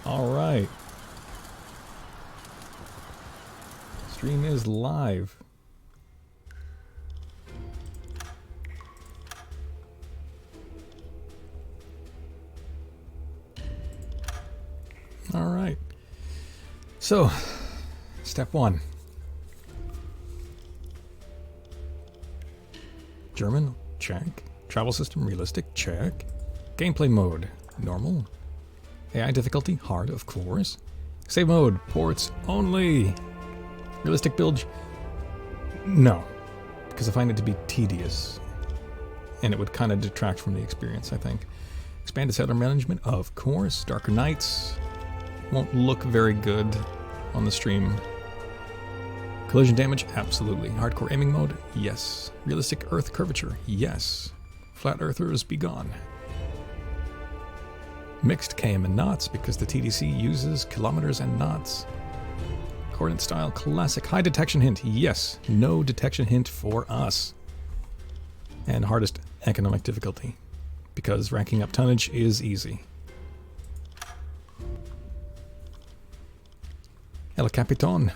All right. Stream is live. All right. So, step 1. German, check. Travel system, realistic, check. Gameplay mode, normal. AI difficulty, hard, of course. Save mode, ports only. Realistic build, no. Because I find it to be tedious. And it would kind of detract from the experience, I think. Expanded settler management, of course. Darker nights, won't look very good on the stream. Collision damage, absolutely. Hardcore aiming mode, yes. Realistic earth curvature, yes. Flat earthers, be gone. Mixed km and knots, because the TDC uses kilometers and knots. Coordinate style, classic. High detection hint, yes. No detection hint for us. And hardest economic difficulty, because ranking up tonnage is easy. El Capitan.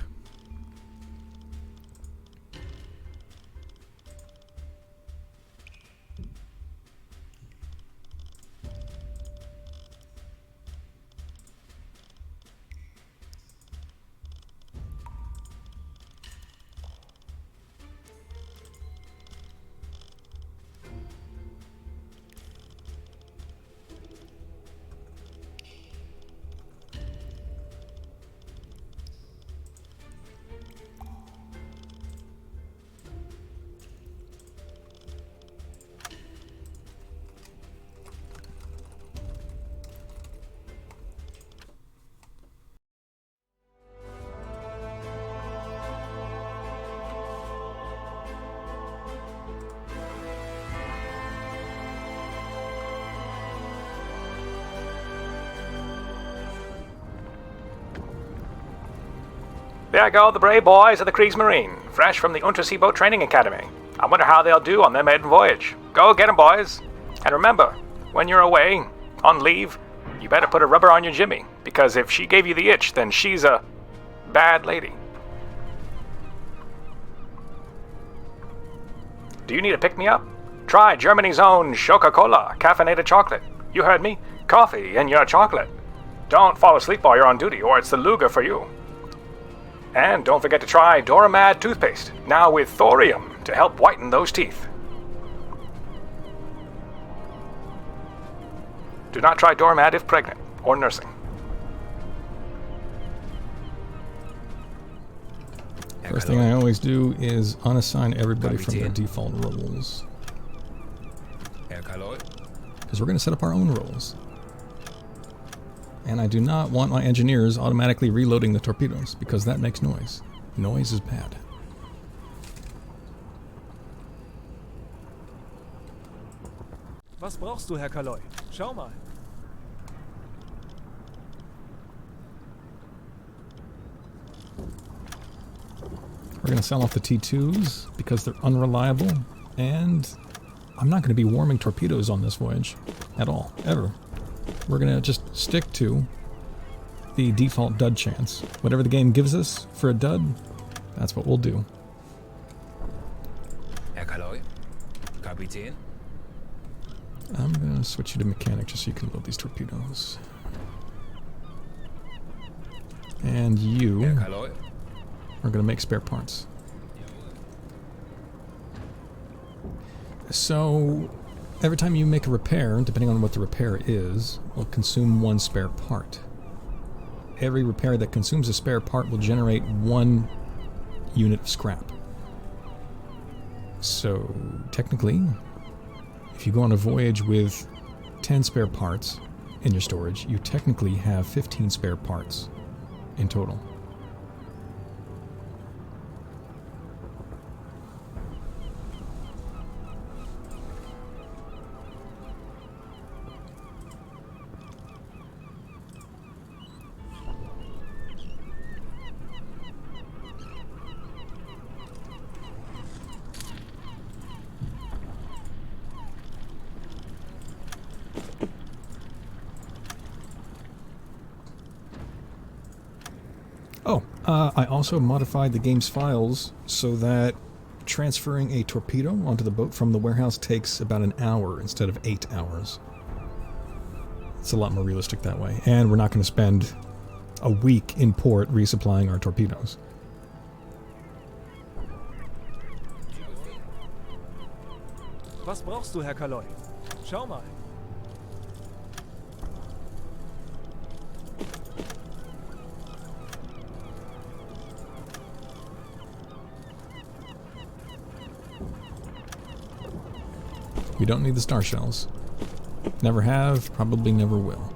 There go the brave boys of the Kriegsmarine, fresh from the Unterseeboot Training Academy. I wonder how they'll do on their maiden voyage. Go get 'em, boys. And remember, when you're away, on leave, you better put a rubber on your Jimmy, because if she gave you the itch, then she's a bad lady. Do you need a pick-me-up? Try Germany's own Coca-Cola caffeinated chocolate. You heard me? Coffee in your chocolate. Don't fall asleep while you're on duty, or it's the Luger for you. And don't forget to try Doramad toothpaste, now with thorium to help whiten those teeth. Do not try Doramad if pregnant or nursing. First thing I always do is unassign everybody from their default roles. Because we're going to set up our own roles. And I do not want my engineers automatically reloading the torpedoes, because that makes noise. Noise is bad. Was brauchst du, Herr Kaloy? Schau mal. We're going to sell off the T2s because they're unreliable, and I'm not going to be warming torpedoes on this voyage at all, ever. We're going to just stick to the default dud chance. Whatever the game gives us for a dud, that's what we'll do. Herr Kaloy, Kapitän. I'm going to switch you to mechanic just so you can load these torpedoes. And you Herr Kaloy. are going to make spare parts. So, every time you make a repair, depending on what the repair is, will consume 1 spare part. Every repair that consumes a spare part will generate 1 unit of scrap. So, technically, if you go on a voyage with 10 spare parts in your storage, you technically have 15 spare parts in total. I also modified the game's files so that transferring a torpedo onto the boat from the warehouse takes about an hour instead of 8 hours. It's a lot more realistic that way. And we're not going to spend a week in port resupplying our torpedoes. Was brauchst du, Herr Kaloi? Schau mal. We don't need the star shells. Never have, probably never will.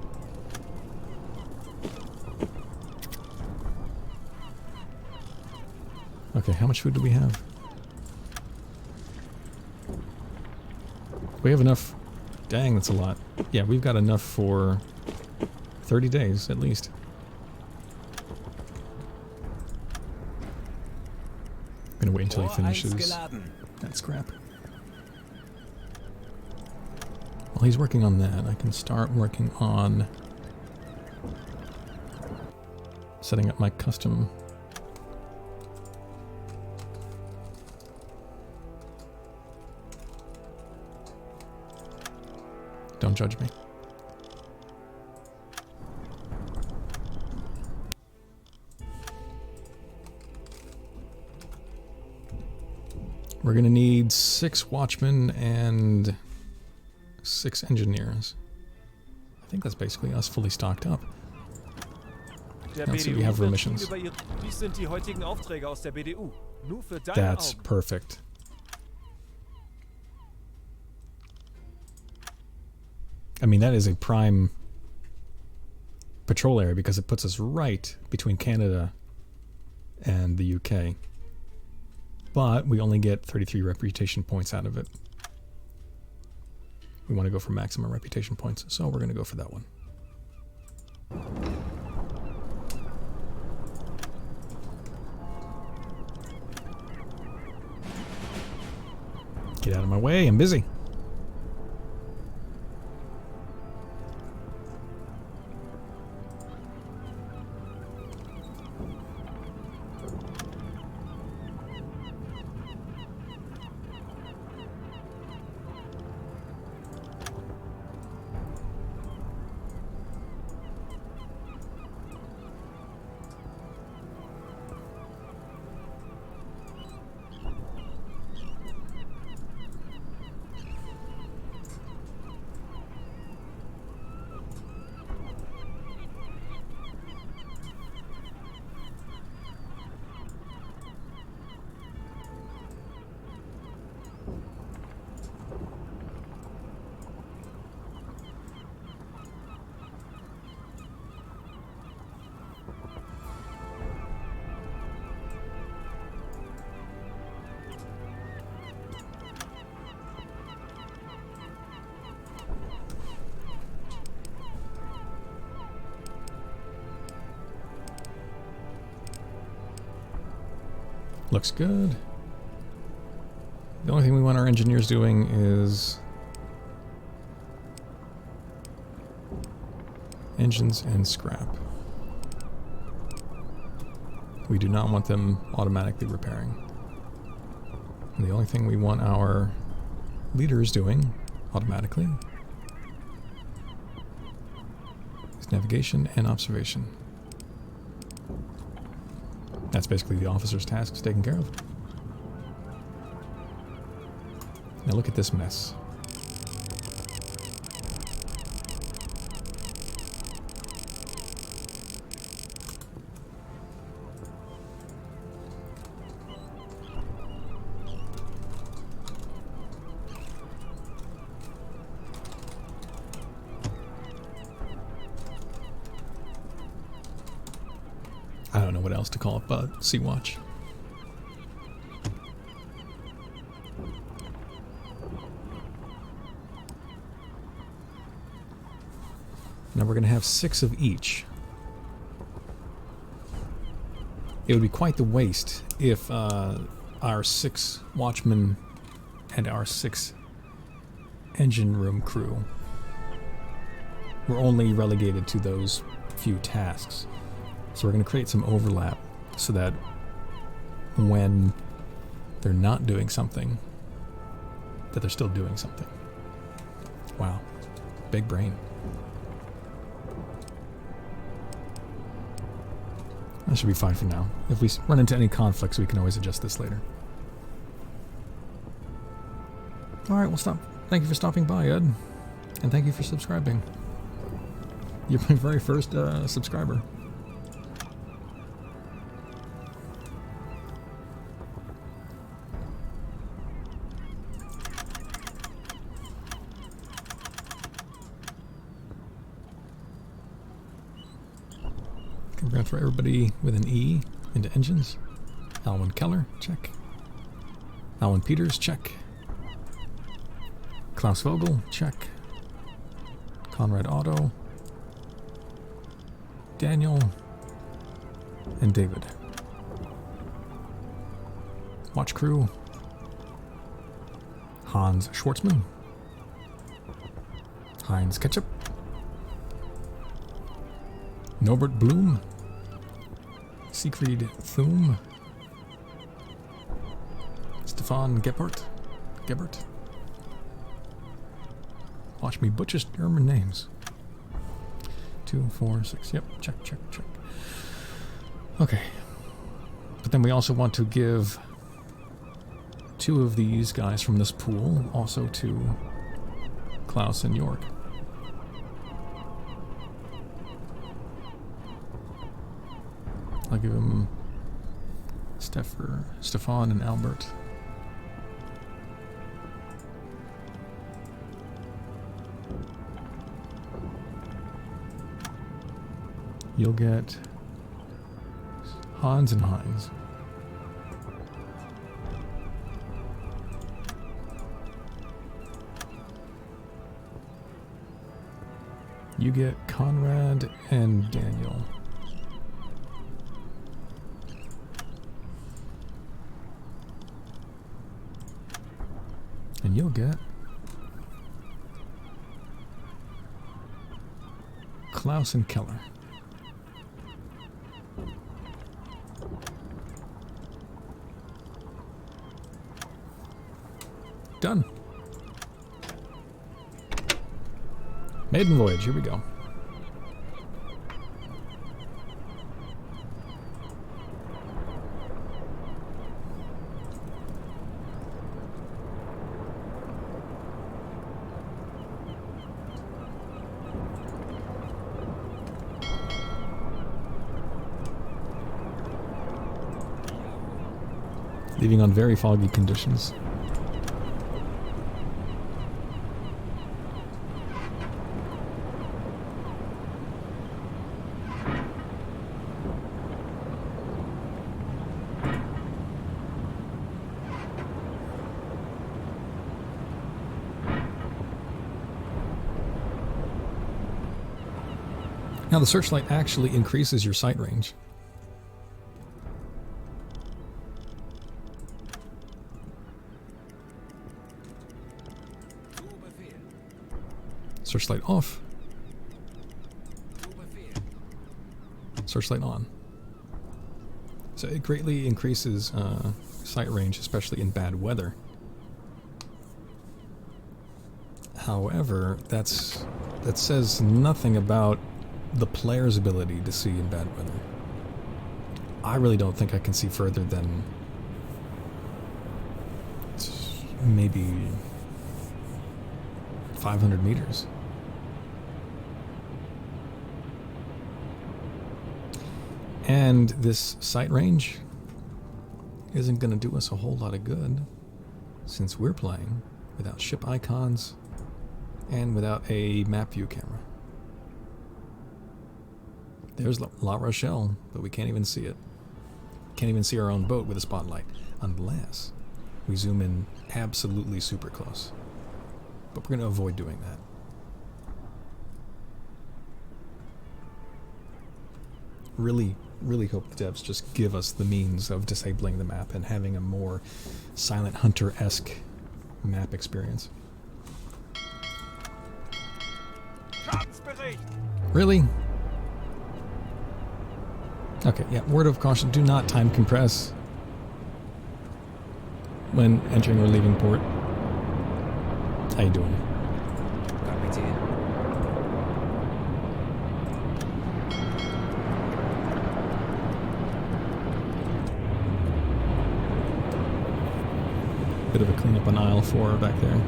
Okay, how much food do we have? We have enough. Dang, that's a lot. Yeah, we've got enough for 30 days, at least. I'm gonna wait until he finishes that scrap. While he's working on that, I can start working on setting up my custom. Don't judge me. We're gonna need 6 watchmen and 6 engineers. I think that's basically us fully stocked up. Der Let's see, BDU we have wird remissions. über ihr- Dies sind die heutigen Aufträge aus der BDU. Nur für deine That's Augen. perfect. I mean, that is a prime patrol area because it puts us right between Canada and the UK. But we only get 33 reputation points out of it. We want to go for maximum reputation points, so we're going to go for that one. Get out of my way, I'm busy. Looks good. The only thing we want our engineers doing is engines and scrap. We do not want them automatically repairing. And the only thing we want our leaders doing automatically is navigation and observation. That's basically the officer's tasks taken care of. Now look at this mess. I don't know what else to call it but Sea Watch. Now we're going to have 6 of each. It would be quite the waste if our 6 watchmen and our 6 engine room crew were only relegated to those few tasks. So we're going to create some overlap so that when they're not doing something, that they're still doing something. Wow. Big brain. That should be fine for now. If we run into any conflicts, we can always adjust this later. Alright, well stop. Thank you for stopping by, Ed. And thank you for subscribing. You're my very first subscriber. We're going to throw everybody with an E into engines. Alwyn Keller, check. Alwyn Peters, check. Klaus Vogel, check. Conrad Otto. Daniel. And David. Watch crew. Hans Schwartzman. Heinz Ketchup. Norbert Bloom. Siegfried Thum. Stefan Gebhardt. Watch me butcher German names. 2, 4, 6. Yep, check. Okay. But then we also want to give 2 of these guys from this pool also to Klaus and York. I'll give him Stefan and Albert. You'll get Hans and Heinz. You get Conrad and Daniel. And you'll get Klaus and Keller. Done. Maiden Voyage, here we go. Leaving on very foggy conditions. Now the searchlight actually increases your sight range. Searchlight off. Searchlight on. So it greatly increases sight range, especially in bad weather. However, that says nothing about the player's ability to see in bad weather. I really don't think I can see further than maybe 500 meters. And this sight range isn't going to do us a whole lot of good since we're playing without ship icons and without a map view camera. There's La Rochelle, but we can't even see it. Can't even see our own boat with a spotlight, unless we zoom in absolutely super close. But we're going to avoid doing that. Really hope the devs just give us the means of disabling the map and having a more Silent Hunter-esque map experience. Really? Okay, Yeah, word of caution, do not time compress when entering or leaving port. How you doing? Kapitän. Bit of a cleanup on aisle 4 back there.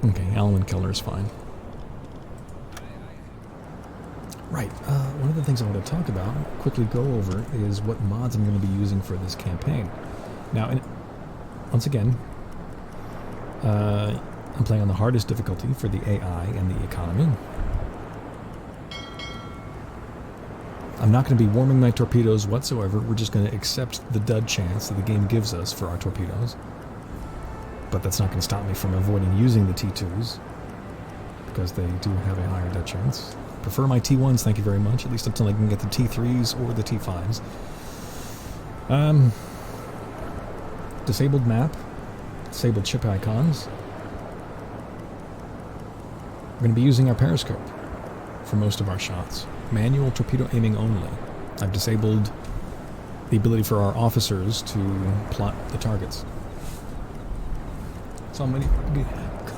Okay, Allen Keller is fine. Right, one of the things I want to talk about, quickly go over, is what mods I'm going to be using for this campaign. Now, once again, I'm playing on the hardest difficulty for the AI and the economy. I'm not going to be warming my torpedoes whatsoever. We're just going to accept the dud chance that the game gives us for our torpedoes. But that's not going to stop me from avoiding using the T2s, because they do have a higher dud chance. Prefer my T1s, thank you very much, at least until I can get the T3s or the T5s. Disabled map. Disabled ship icons. We're going to be using our periscope for most of our shots. Manual torpedo aiming only. I've disabled the ability for our officers to plot the targets. So I'm going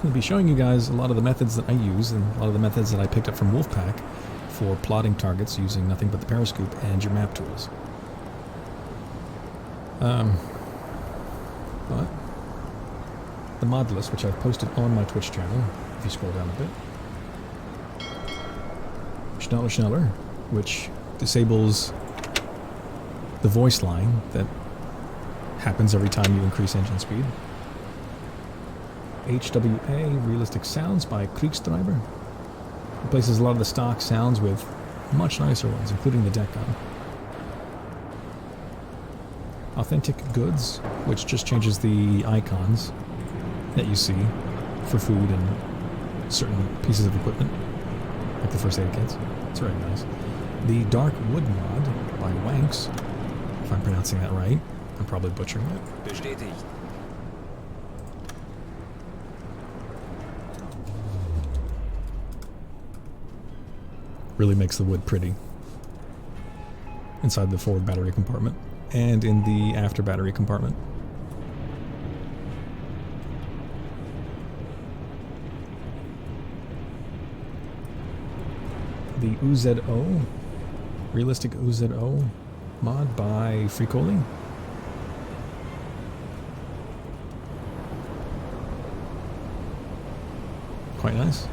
to be showing you guys a lot of the methods that I use and a lot of the methods that I picked up from Wolfpack for plotting targets using nothing but the periscope and your map tools. But the mod list, which I've posted on my Twitch channel, if you scroll down a bit. Schneller Schneller, which disables the voice line that happens every time you increase engine speed. HWA, Realistic Sounds by Kriegstreiber. Replaces a lot of the stock sounds with much nicer ones, including the deck gun. Authentic Goods, which just changes the icons that you see for food and certain pieces of equipment, like the first aid kits. It's very nice. The Dark Wood mod by Wanks, if I'm pronouncing that right. I'm probably butchering it. Bestätigt. Really makes the wood pretty inside the forward battery compartment and in the after battery compartment. The UZO, Realistic UZO mod by Fricoli. Quite nice.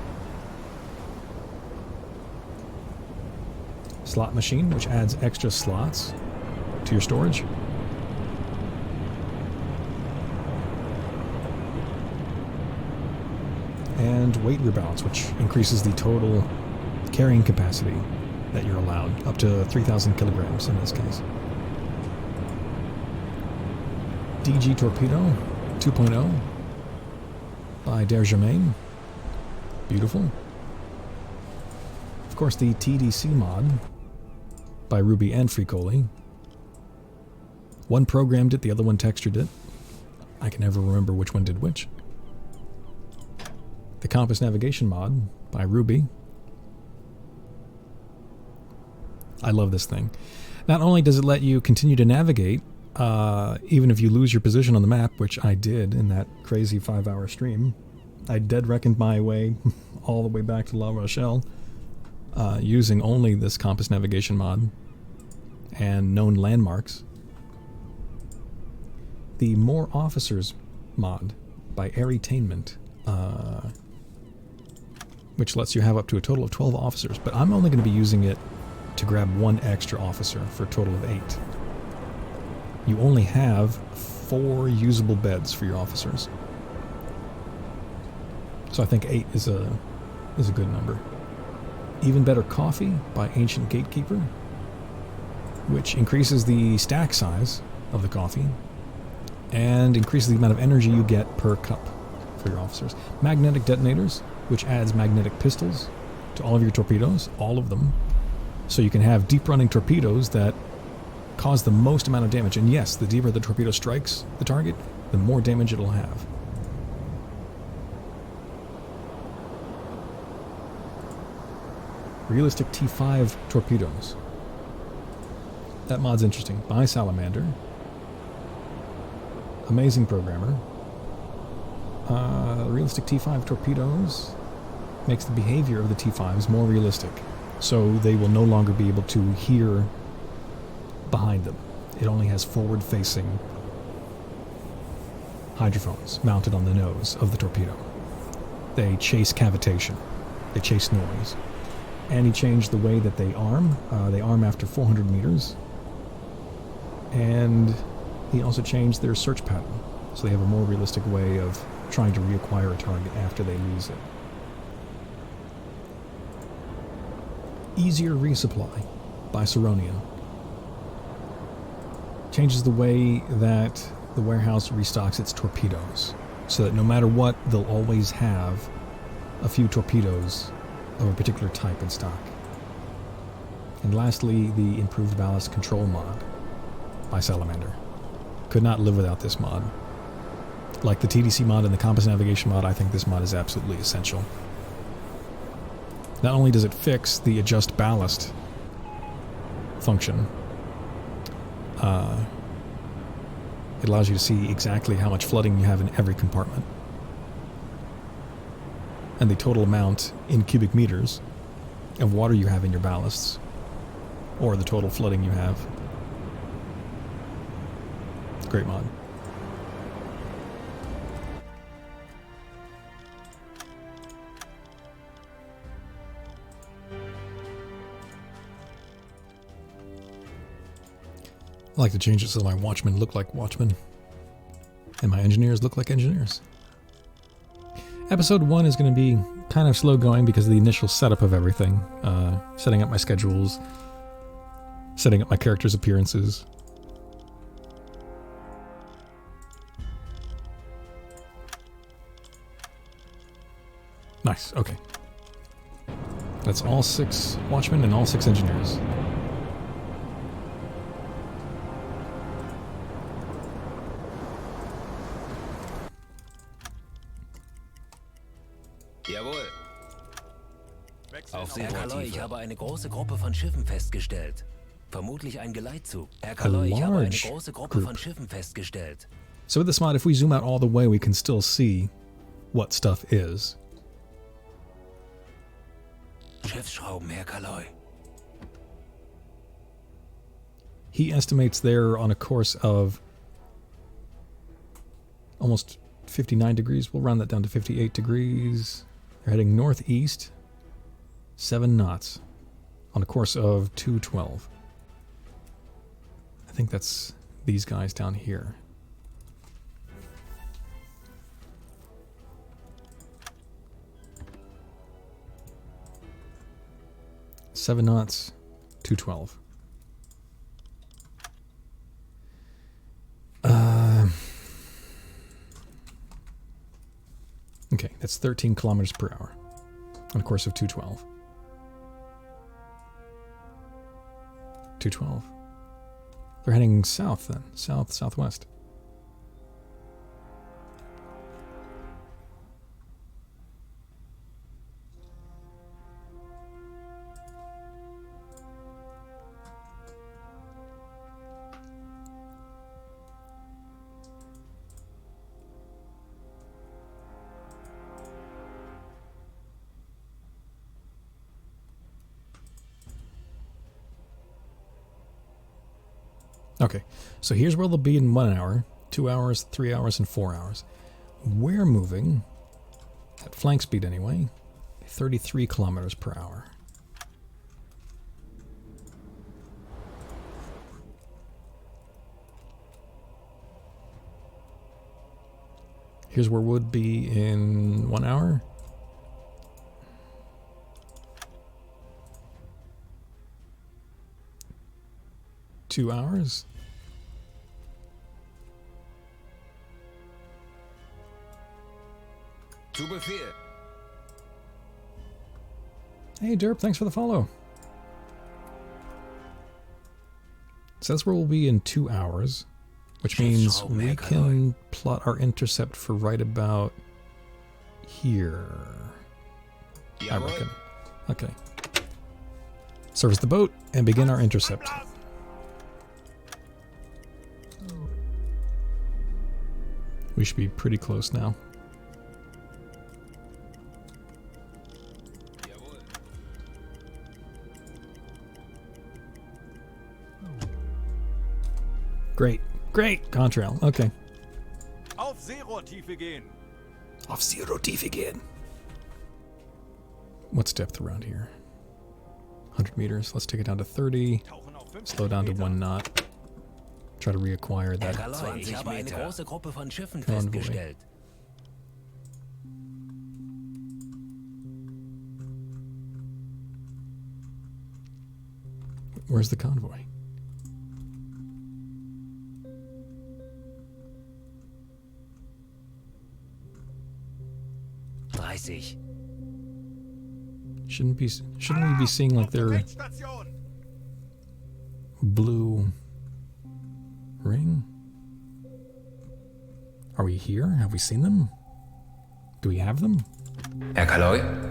Slot machine, which adds extra slots to your storage. And weight rebalance, which increases the total carrying capacity that you're allowed, up to 3,000 kilograms in this case. DG Torpedo 2.0 by Der Germain. Beautiful. Of course, the TDC mod by Ruby and Fricoli. One programmed it, the other one textured it. I can never remember which one did which. The Compass Navigation mod by Ruby. I love this thing. Not only does it let you continue to navigate, even if you lose your position on the map, which I did in that crazy 5-hour stream. I dead reckoned my way all the way back to La Rochelle, using only this Compass Navigation mod and known landmarks. The More Officers mod by Airtainment, which lets you have up to a total of 12 officers, but I'm only going to be using it to grab one extra officer for a total of 8. You only have 4 usable beds for your officers. So I think 8 is a good number. Even Better Coffee by Ancient Gatekeeper, which increases the stack size of the coffee and increases the amount of energy you get per cup for your officers. Magnetic Detonators, which adds magnetic pistols to all of your torpedoes, all of them, so you can have deep running torpedoes that cause the most amount of damage. And yes, the deeper the torpedo strikes the target, the more damage it'll have. Realistic T5 torpedoes. That mod's interesting. By Salamander. Amazing programmer. Realistic T5 torpedoes makes the behavior of the T5s more realistic. So they will no longer be able to hear behind them. It only has forward-facing hydrophones mounted on the nose of the torpedo. They chase cavitation. They chase noise. And he changed the way that they arm. They arm after 400 meters. And he also changed their search pattern. So they have a more realistic way of trying to reacquire a target after they lose it. Easier Resupply by Ceronian. Changes the way that the warehouse restocks its torpedoes. So that no matter what, they'll always have a few torpedoes of a particular type in stock. And lastly, the improved ballast control mod by Salamander. Could not live without this mod. Like the TDC mod and the compass navigation mod, I think this mod is absolutely essential. Not only does it fix the adjust ballast function, it allows you to see exactly how much flooding you have in every compartment. And the total amount in cubic meters of water you have in your ballasts, or the total flooding you have. Great mod. I like to change it so my watchmen look like watchmen, and my engineers look like engineers. Episode 1 is going to be kind of slow going because of the initial setup of everything. Setting up my schedules, setting up my characters' appearances. Nice, okay. That's all 6 watchmen and all 6 engineers. Jawohl. Wechseln Herr auf Kaloi, ich Tiefe. habe eine große Gruppe von Schiffen festgestellt. Vermutlich ein Geleitzug. Herr Kaloi, ich habe eine large große Gruppe group. von Schiffen festgestellt. So with this mod, if we zoom out all the way, we can still see what stuff is. Schiffsschrauben, Herr Kaloi. He estimates they're on a course of almost 59 degrees. We'll round that down to 58 degrees. They're heading northeast, 7 knots, on a course of 212. I think that's these guys down here. Seven knots, 212. Okay, that's 13 kilometers per hour on a course of 212. 212. They're heading south then, southwest. Okay, so here's where they'll be in 1 hour, 2 hours, 3 hours, and 4 hours. We're moving, at flank speed anyway, 33 kilometers per hour. Here's where we'll be in 1 hour. Two hours. Zu Befehl. Hey Derp, thanks for the follow. It says where we'll be in 2 hours, which means we can plot our intercept for right about here. I reckon. Okay. Service the boat and begin our intercept. We should be pretty close now. Great. Great! Contrail. Okay. Auf Seerohrtiefe gehen. Auf Seerohrtiefe gehen. What's depth around here? 100 meters. Let's take it down to 30. Tauchen auf 50 Slow down to Meter. 1 knot. Try to reacquire Herr that. Kaloi, ich habe eine große Gruppe von Schiffen Convoy. festgestellt. Where's the convoy? Shouldn't we be seeing like their Rechtsstation. blue ring? Are we here? Have we seen them? Do we have them? Herr Kaloi?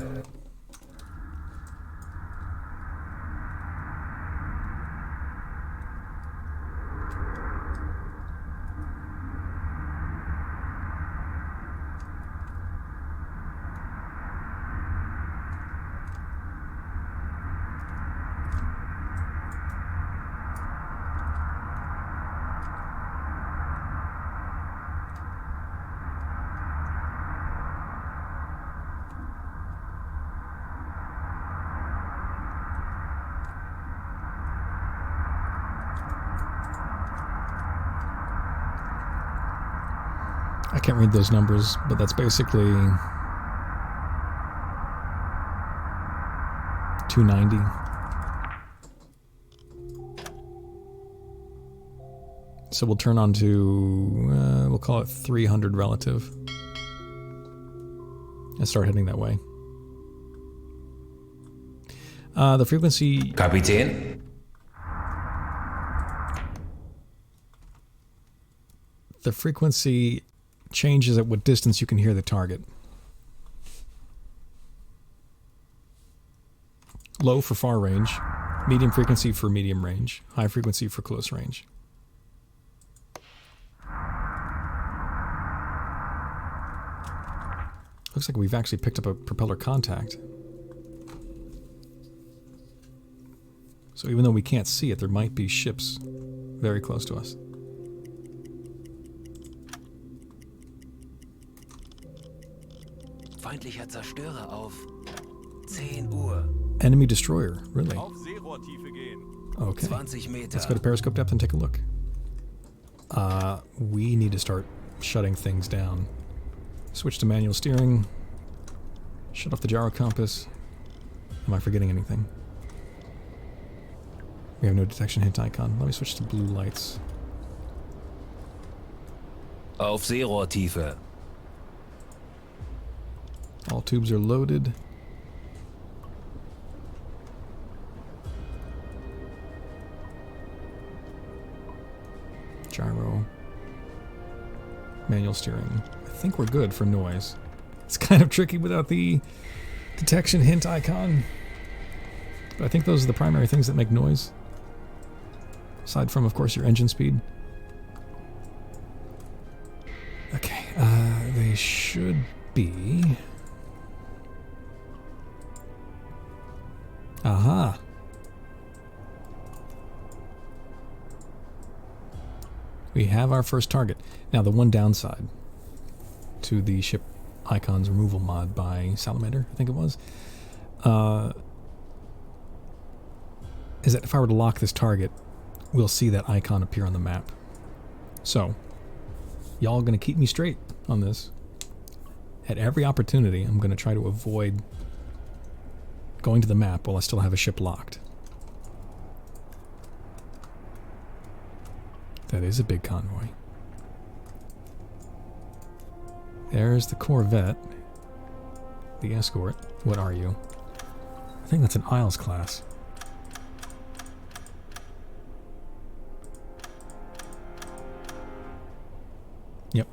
I can't read those numbers, but that's basically 290. So we'll turn on to, we'll call it 300 relative. And start heading that way. The frequency... Kapitän? The frequency changes at what distance you can hear the target. Low for far range, medium frequency for medium range, high frequency for close range. Looks like we've actually picked up a propeller contact. So even though we can't see it, there might be ships very close to us. Feindlicher Zerstörer auf 10 Uhr. Enemy destroyer, really? Auf Seerohrtiefe gehen. Okay. 20 Meter. Let's go to periscope depth and take a look. We need to start shutting things down. Switch to manual steering. Shut off the gyro compass. Am I forgetting anything? We have no detection hint icon. Let me switch to blue lights. Auf Seerohrtiefe. All tubes are loaded. Gyro. Manual steering. I think we're good for noise. It's kind of tricky without the detection hint icon. But I think those are the primary things that make noise. Aside from, of course, your engine speed. Okay, they should be... Aha! We have our first target. Now, the one downside to the ship icons removal mod by Salamander, I think it was, is that if I were to lock this target, we'll see that icon appear on the map. So, y'all gonna keep me straight on this. At every opportunity, I'm gonna try to avoid going to the map while I still have a ship locked. That is a big convoy. There's the Corvette. The escort. What are you? I think that's an Isles class. Yep.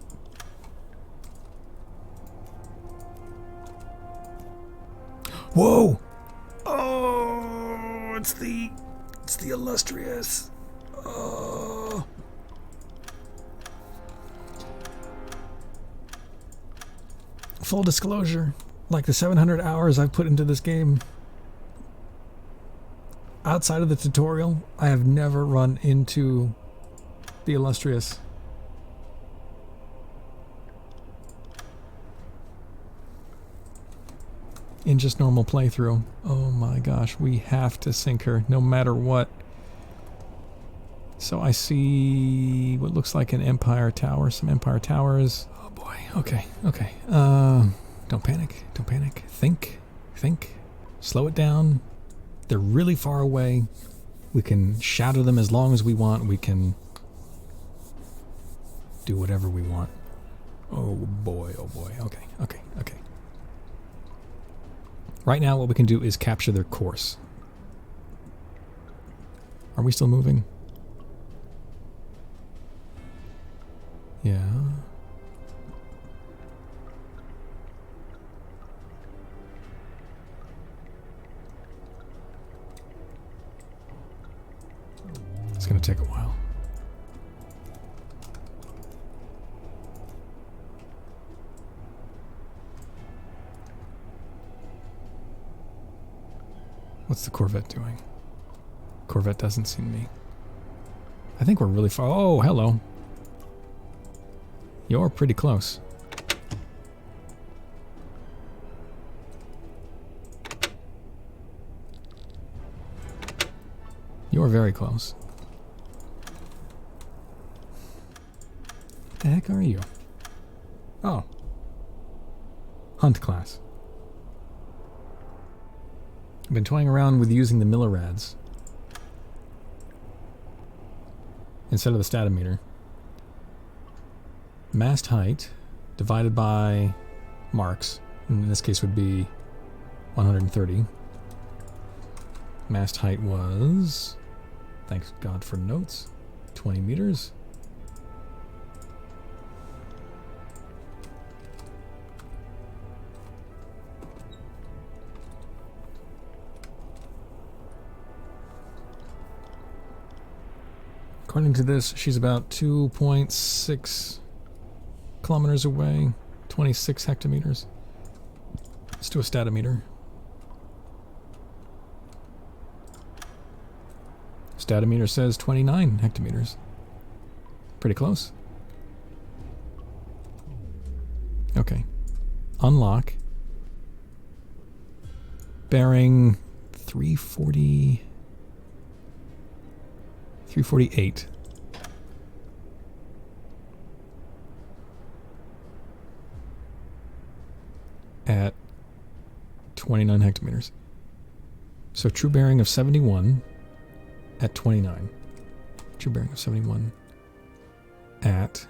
Whoa! Oh, it's the illustrious. Oh. Full disclosure, like the 700 hours I've put into this game, outside of the tutorial, I have never run into the illustrious. In just normal playthrough. Oh my gosh, we have to sink her no matter what. So I see what looks like an Empire Tower, some Empire Towers. Oh boy, okay. Don't panic, think, slow it down. They're really far away. We can shadow them as long as we want. We can do whatever we want. Oh boy, okay. Right now what we can do is capture their course. Are we still moving? Yeah. It's going to take a while. What's the Corvette doing? Corvette doesn't see me. I think we're really far. Oh, hello. You're pretty close. You're very close. The heck are you? Oh. Hunt class. I've been toying around with using the millirads instead of the statometer. Mast height divided by marks, in this case would be 130. Mast height was, thanks God for notes, 20 meters. According to this, she's about 2.6 kilometers away, 26 hectometers. Let's do a statometer. Statometer says 29 hectometers. Pretty close. Okay. Unlock. Bearing 348. At 29 hectometers. So true bearing of 71 at 29. True bearing of 71 at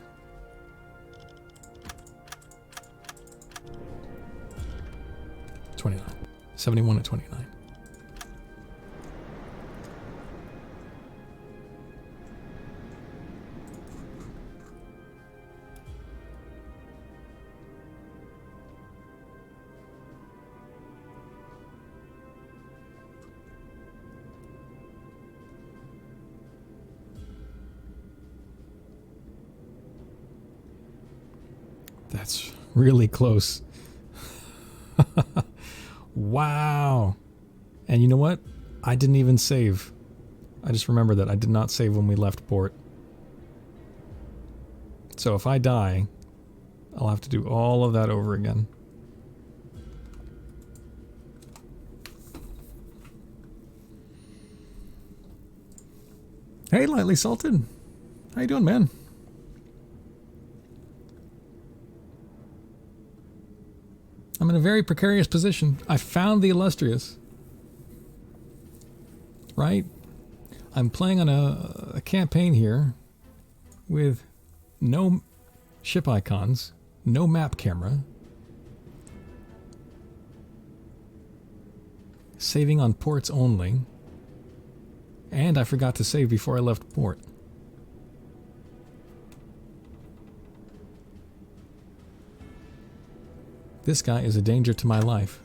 29. 71 at 29. That's really close. Wow. And you know what? I didn't even save. I just remembered that I did not save when we left port. So if I die, I'll have to do all of that over again. Hey, Lightly Salted. How you doing, man? I'm in a very precarious position. I found the illustrious. Right? I'm playing on a campaign here with no ship icons, no map camera, saving on ports only, and I forgot to save before I left port. This guy is a danger to my life.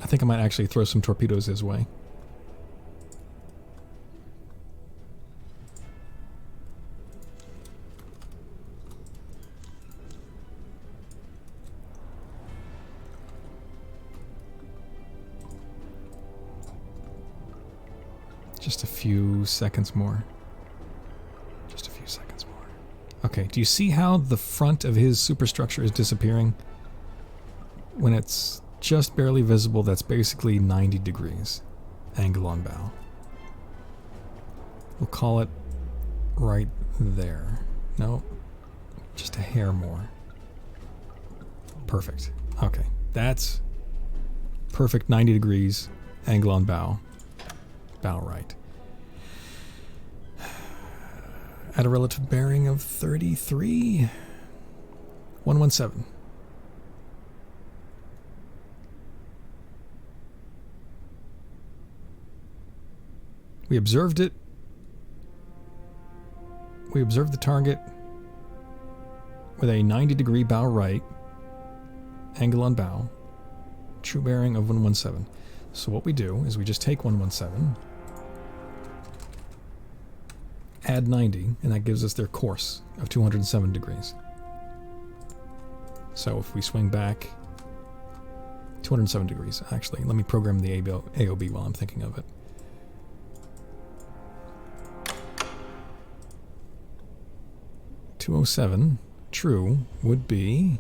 I think I might actually throw some torpedoes his way. Just a few seconds more. Just a few seconds more. Okay, do you see how the front of his superstructure is disappearing? When it's just barely visible, that's basically 90 degrees. Angle on bow. We'll call it right there. No, just a hair more. Perfect. Okay, that's perfect 90 degrees. Angle on bow. Bow right. At a relative bearing of 33. 117. We observed it. We observed the target with a 90-degree bow right, angle on bow, true bearing of 117. So what we do is we just take 117, add 90, and that gives us their course of 207 degrees. So if we swing back 207 degrees, actually, let me program the AOB while I'm thinking of it. .207 true would be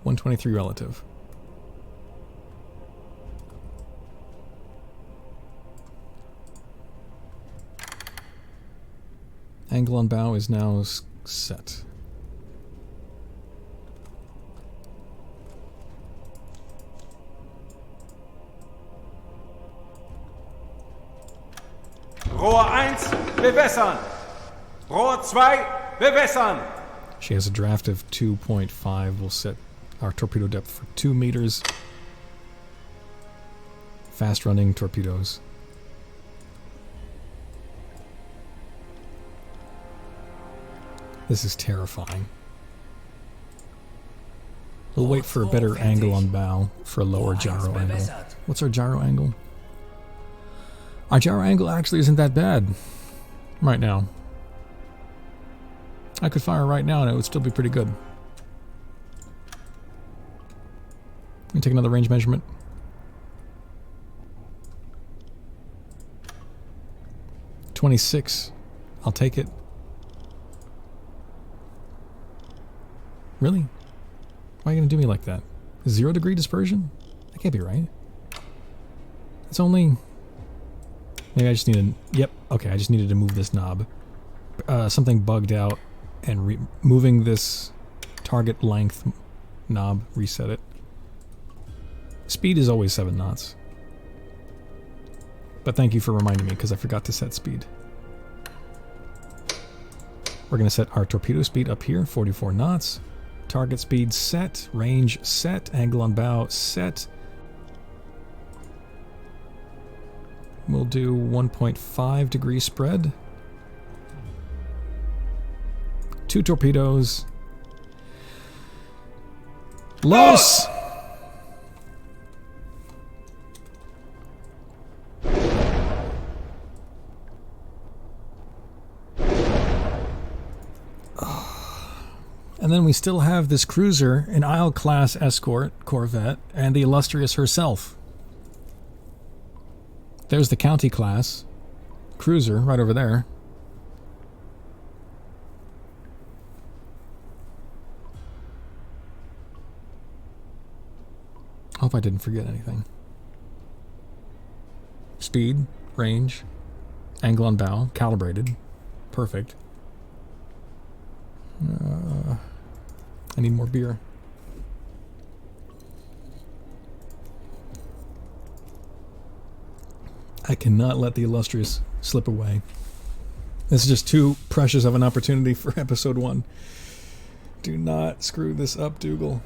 123 relative. Angle on bow is now set. Rohr 1, bewässern! Rohr 2, bewässern! She has a draft of 2.5. We'll set our torpedo depth for 2 meters. Fast running torpedoes. This is terrifying. We'll wait for a better angle on bow for a lower gyro angle. What's our gyro angle? Our gyro angle actually isn't that bad right now. I could fire right now and it would still be pretty good. Let me take another range measurement. .26. I'll take it. Really? Why are you going to do me like that? 0 degree dispersion? That can't be right. It's only... Maybe I just needed... Yep, okay, I just needed to move this knob. Something bugged out, and moving this target length knob reset it. Speed is always 7 knots. But thank you for reminding me, because I forgot to set speed. We're going to set our torpedo speed up here, 44 knots. Target speed set, range set, angle on bow set. We'll do 1.5 degree spread. 2 torpedoes. Los! And then we still have this cruiser, an Isle-class escort corvette, and the Illustrious herself. There's the County-class cruiser right over there. I hope I didn't forget anything. Speed, range, angle on bow, calibrated. Perfect. I need more beer. I cannot let the Illustrious slip away. This is just too precious of an opportunity for episode 1. Do not screw this up, Dougal.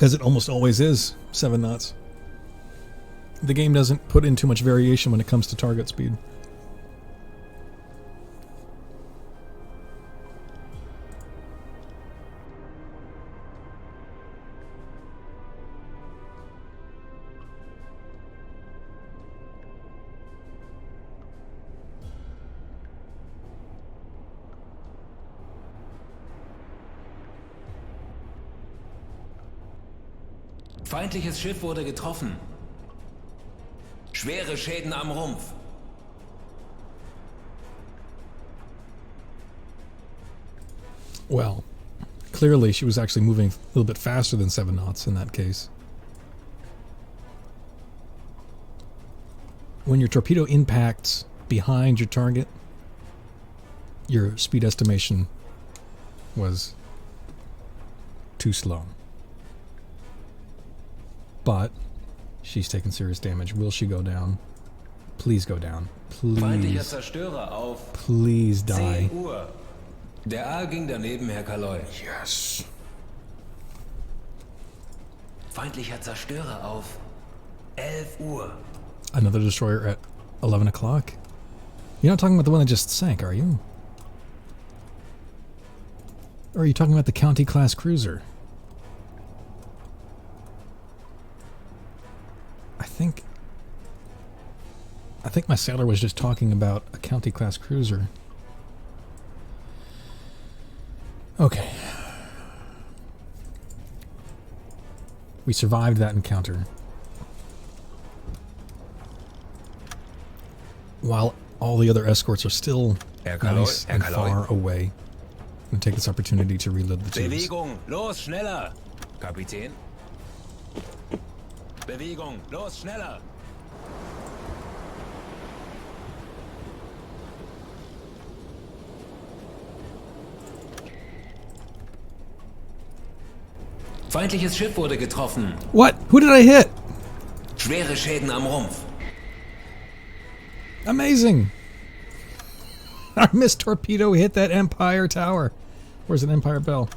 As it almost always is, 7 knots. The game doesn't put in too much variation when it comes to target speed. Feindliches Schiff wurde getroffen. Schwere Schäden am Rumpf. Well, clearly she was actually moving a little bit faster than 7 knots in that case. When your torpedo impacts behind your target, your speed estimation was too slow. But she's taken serious damage. Will she go down? Please go down. Feindlicher Please. Zerstörer auf Please die. 10 Uhr. Der Aal ging daneben, Herr Kaloy. Yes. Feindlicher Zerstörer auf 11 Uhr. Another destroyer at 11 o'clock? You're not talking about the one that just sank, are you? Or are you talking about the County-class cruiser? I think my sailor was just talking about a County-class cruiser. Okay. We survived that encounter. While all the other escorts are still nice and far away. I'm going to take this opportunity to reload the tubes. Bewegung, los, schneller! Kapitän? Bewegung, los, schneller! Feindliches Schiff wurde getroffen. What? Who did I hit? Schwere Schäden am Rumpf. Amazing! Our missed torpedo hit that Empire Tower. Where's an Empire Bell?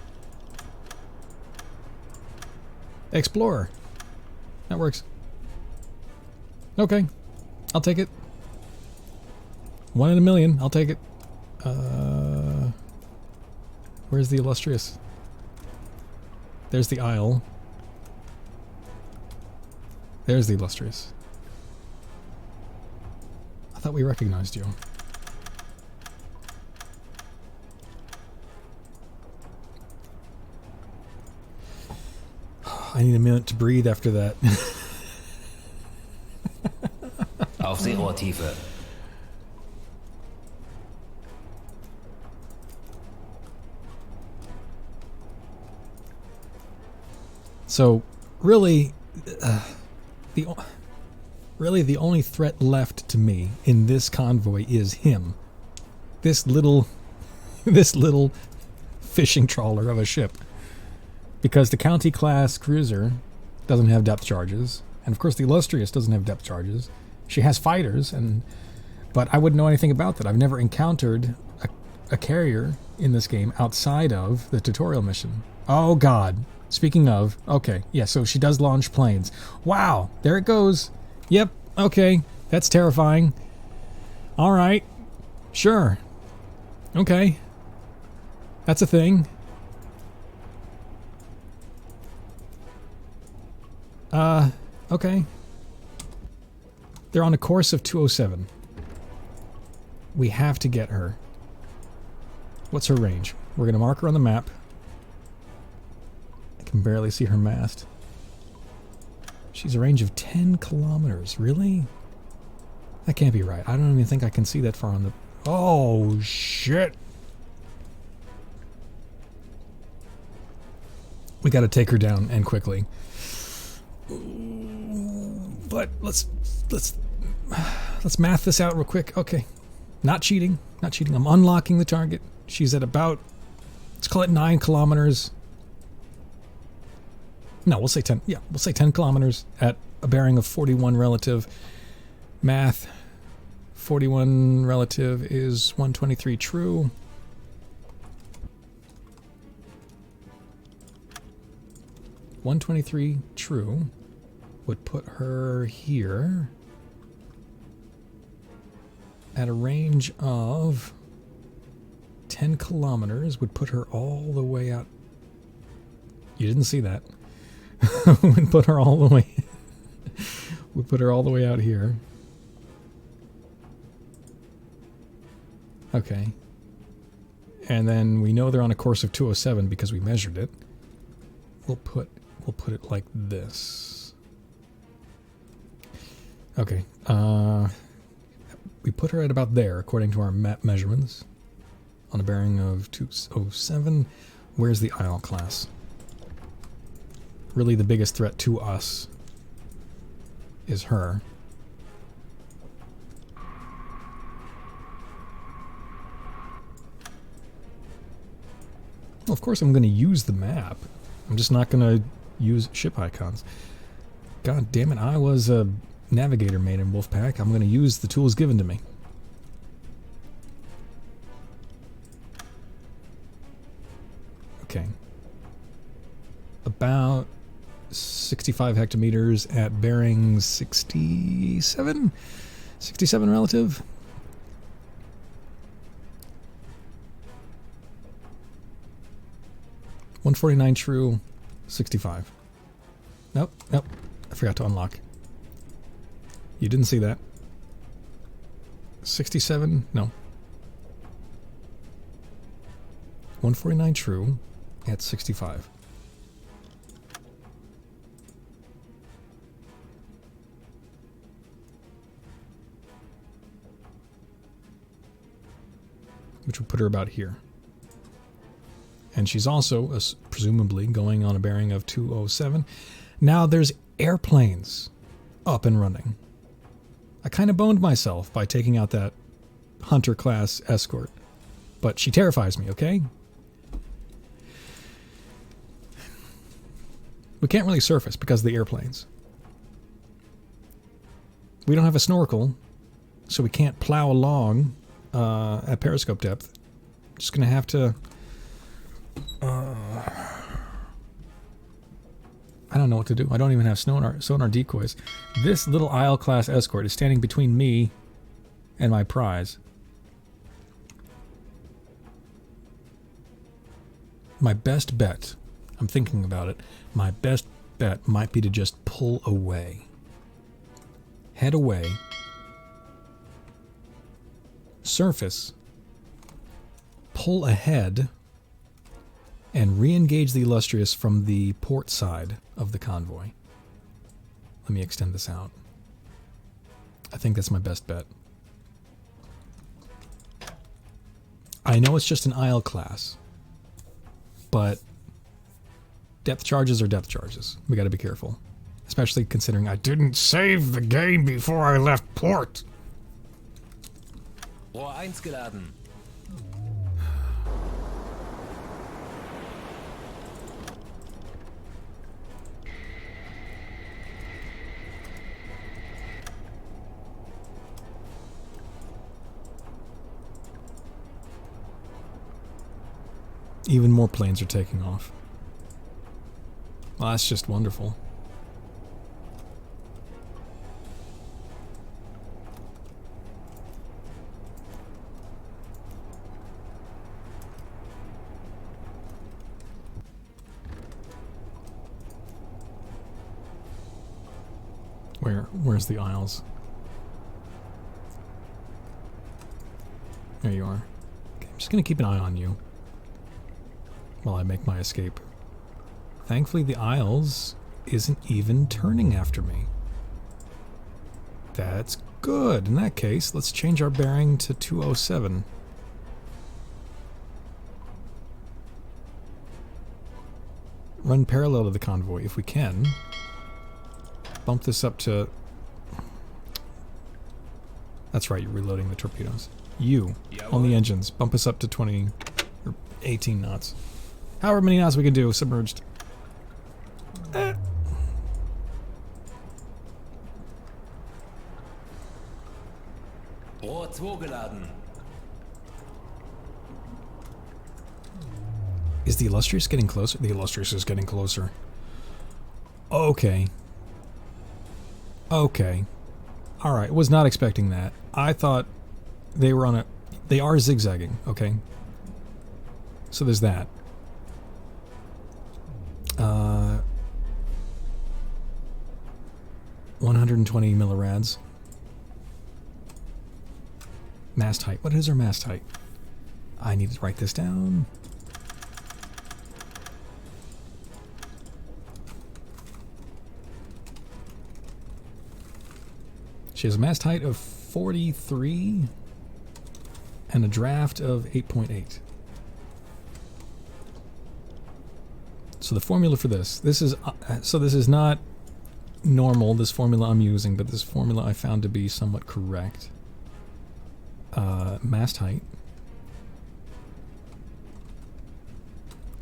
Explorer. That works. Okay. I'll take it. 1 in a million. I'll take it. Where's the Illustrious? There's the Isle. There's the Illustrious. I thought we recognized you. I need a minute to breathe after that. Auf Seerohrtiefe. So, really, the only threat left to me in this convoy is him. This little fishing trawler of a ship. Because the County-class cruiser doesn't have depth charges, and of course the Illustrious doesn't have depth charges. She has fighters, but I wouldn't know anything about that. I've never encountered a carrier in this game outside of the tutorial mission. Oh God. Speaking of, okay, yeah, so she does launch planes. Wow, there it goes. Yep, okay, that's terrifying. All right, sure. Okay, that's a thing. Okay. They're on a course of 207. We have to get her. What's her range? We're gonna mark her on the map. I can barely see her mast. She's a range of 10 kilometers. Really? That can't be right. I don't even think I can see that far on the... Oh, shit! We gotta take her down, and quickly. But let's math this out real quick. Okay. Not cheating. Not cheating. I'm unlocking the target. She's at about... Let's call it 9 kilometers. No, we'll say 10. Yeah, we'll say 10 kilometers at a bearing of 41 relative. Math. 41 relative is 123 true. 123 true would put her here at a range of 10 kilometers, would put her all the way out. You didn't see that. Would put her all the way would put her all the way out here. Okay. And then we know they're on a course of 207 because we measured it. We'll put it like this. Okay. We put her at about there according to our map measurements. On a bearing of 207. Where's the Isle class? Really the biggest threat to us is her. Well, of course I'm going to use the map. I'm just not going to use ship icons. God damn it, I was a navigator made in Wolfpack. I'm going to use the tools given to me. Okay. About 65 hectometers at bearing 67? 67 relative? $149 true, 65. Nope, nope. I forgot to unlock. You didn't see that. 67? No. 149 true at 65. Which would put her about here. And she's also, presumably, going on a bearing of 207. Now there's airplanes up and running. I kind of boned myself by taking out that Hunter-class escort. But she terrifies me, okay? We can't really surface because of the airplanes. We don't have a snorkel, so we can't plow along at periscope depth. Just gonna have to... I don't know what to do. I don't even have sonar decoys. This little Isle-class escort is standing between me and my prize. My best bet, I'm thinking about it, my best bet might be to just pull away. Head away. Surface. Pull ahead. And re-engage the Illustrious from the port side of the convoy. Let me extend this out. I think that's my best bet. I know it's just an Isle class, but depth charges are depth charges. We gotta be careful. Especially considering I didn't save the game before I left port. Rohr 1 geladen. Even more planes are taking off. Well, that's just wonderful. Where's the Isles? There you are. Okay, I'm just gonna keep an eye on you while I make my escape. Thankfully, the Isles isn't even turning after me. That's good. In that case, let's change our bearing to 207. Run parallel to the convoy if we can. Bump this up to... That's right, you're reloading the torpedoes. On the engines. Bump us up to 20 or 18 knots. However many knots we can do, submerged. Rohr 2 geladen. Is the Illustrious getting closer? The Illustrious is getting closer. Okay. Okay. Alright, was not expecting that. I thought they were on a... They are zigzagging, okay? So there's that. 120 millirads. Mast height. What is our mast height? I need to write this down. She has a mast height of 43 and a draft of 8.8. So the formula for this is so this is not normal, this formula I'm using, but this formula I found to be somewhat correct. Mast height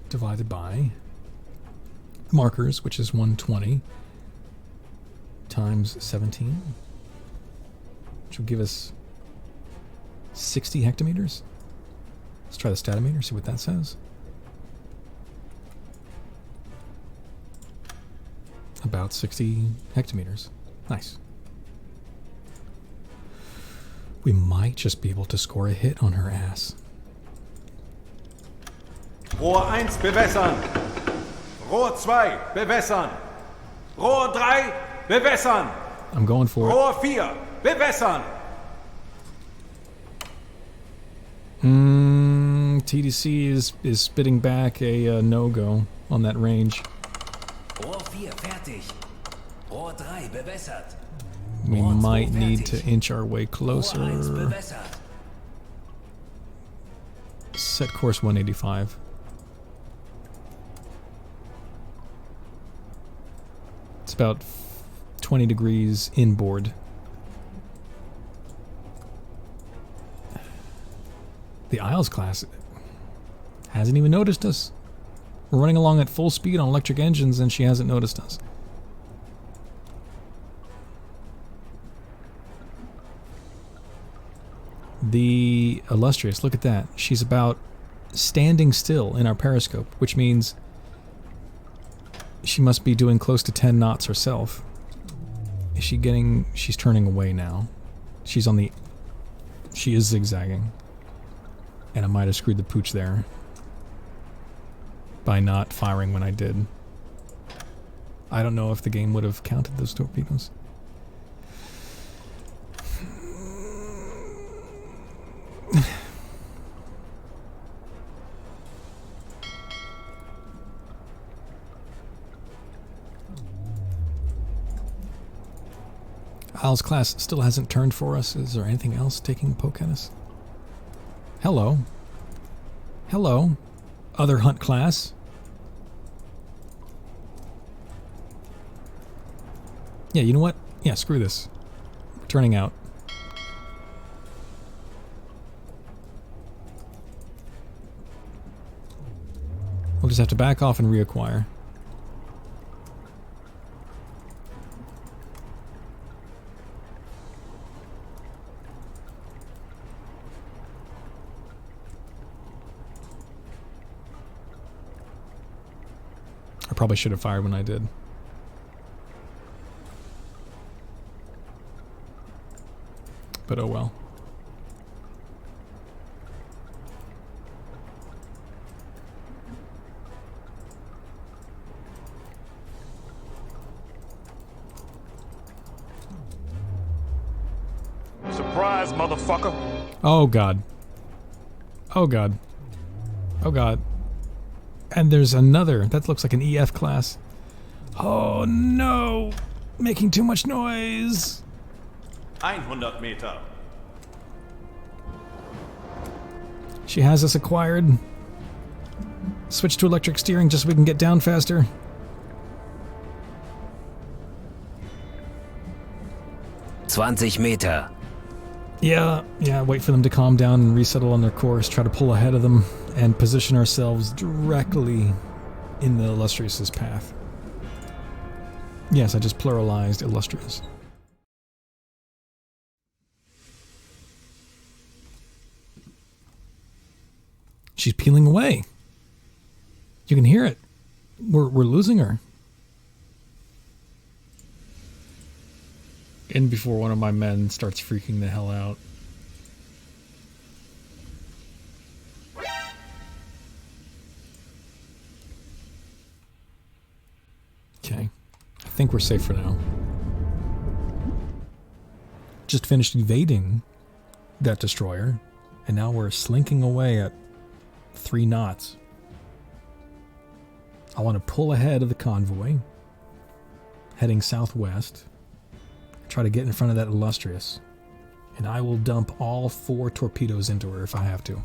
divided by markers, which is 120 times 17, which will give us 60 hectometers. Let's try the statometer, see what that says. About 60 hectometers. Nice. We might just be able to score a hit on her ass. Rohr 1 bewässern. Rohr 2 bewässern. Rohr 3 bewässern. I'm going for it. Rohr 4 bewässern. TDC is spitting back a no-go on that range. Rohr 4 fertig. Rohr 3 bewässert. We Rohr 2 might need to fertig. inch our way Rohr 1 closer. bewässert. Set course 185. It's about 20 degrees inboard. The Isles class hasn't even noticed us. We're running along at full speed on electric engines and she hasn't noticed us. The Illustrious, look at that. She's about standing still in our periscope, which means she must be doing close to 10 knots herself. Is she getting... She's turning away now. She's on the... She is zigzagging. And I might have screwed the pooch there by not firing when I did. I don't know if the game would have counted those torpedoes. Isles class still hasn't turned for us. Is there anything else taking a poke at us? Hello. Hello. Other hunt class. Yeah, you know what? Yeah, screw this. We're turning out. We'll just have to back off and reacquire. I probably should have fired when I did. But oh well. Surprise, motherfucker. Oh god. Oh god. Oh god. And there's another. That looks like an EF class. Oh no! Making too much noise! 100 Meter. She has us acquired. Switch to electric steering just so we can get down faster. Zwanzig Meter. Yeah, wait for them to calm down and resettle on their course. Try to pull ahead of them and position ourselves directly in the Illustrious's path. Yes, I just pluralized Illustrious. She's peeling away. You can hear it. We're losing her. in before one of my men starts freaking the hell out. Okay. I think we're safe for now. Just finished evading that destroyer, and now we're slinking away at 3 knots. I want to pull ahead of the convoy, heading southwest, try to get in front of that Illustrious, and I will dump all 4 torpedoes into her if I have to.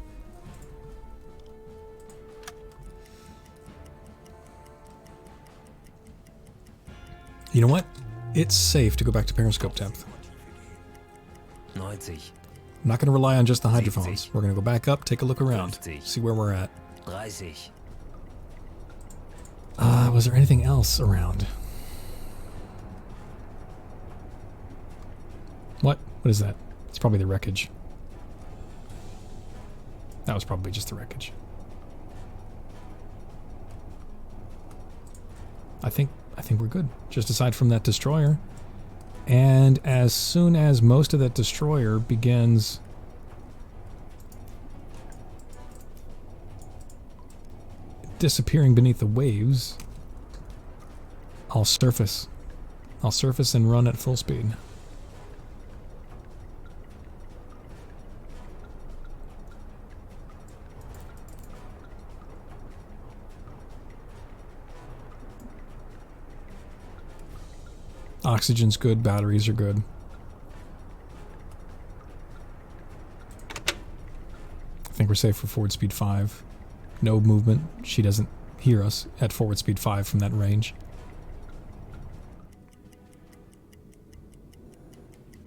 You know what? It's safe to go back to periscope depth. 90. I'm not going to rely on just the hydrophones. We're going to go back up, take a look around, 50. see where we're at. 30. Was there anything else around? What? What is that? It's probably the wreckage. That was probably just the wreckage. I think we're good. Just aside from that destroyer. And as soon as most of that destroyer begins disappearing beneath the waves, I'll surface. I'll surface and run at full speed. Oxygen's good, batteries are good. I think we're safe for forward speed 5. No movement. She doesn't hear us at forward speed 5 from that range.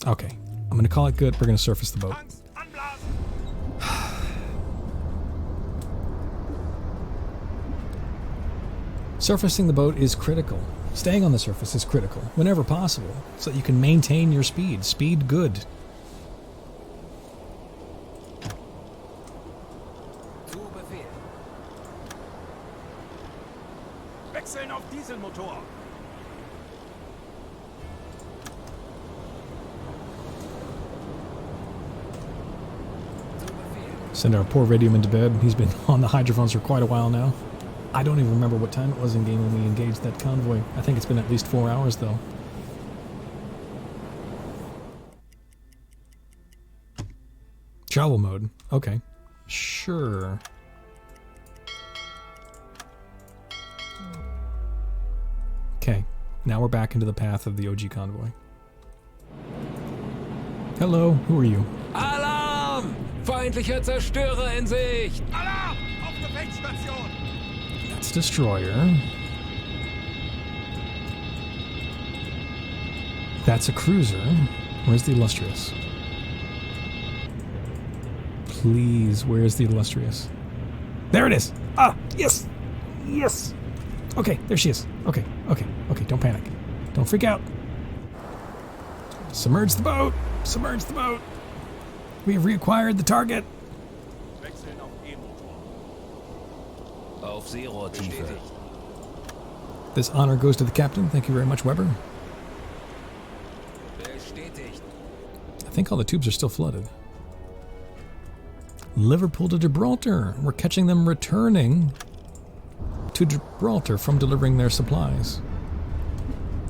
Okay, I'm going to call it good. We're going to surface the boat. Surfacing the boat is critical. Staying on the surface is critical, whenever possible, so that you can maintain your speed. Speed good. Zu Befehl. Wechseln auf Dieselmotor. Send our poor Radium into bed. He's been on the hydrophones for quite a while now. I don't even remember what time it was in game when we engaged that convoy. I think it's been at least 4 hours, though. Travel mode. Okay. Sure. Okay. Now we're back into the path of the OG convoy. Hello. Who are you? Alarm! Feindlicher Zerstörer in Sicht! Alarm! Auf Gefechtsstation! That's Destroyer. That's a cruiser. Where's the Illustrious? Please, where's the Illustrious? There it is! Ah, yes! Yes! Okay, there she is. Okay, don't panic. Don't freak out. Submerge the boat! Submerge the boat! We have reacquired the target! Wechseln auf E-Motor. Auf Seerohrtiefe. This honor goes to the captain. Thank you very much, Weber. Bestätigt. I think all the tubes are still flooded. Liverpool to Gibraltar. We're catching them returning to Gibraltar from delivering their supplies.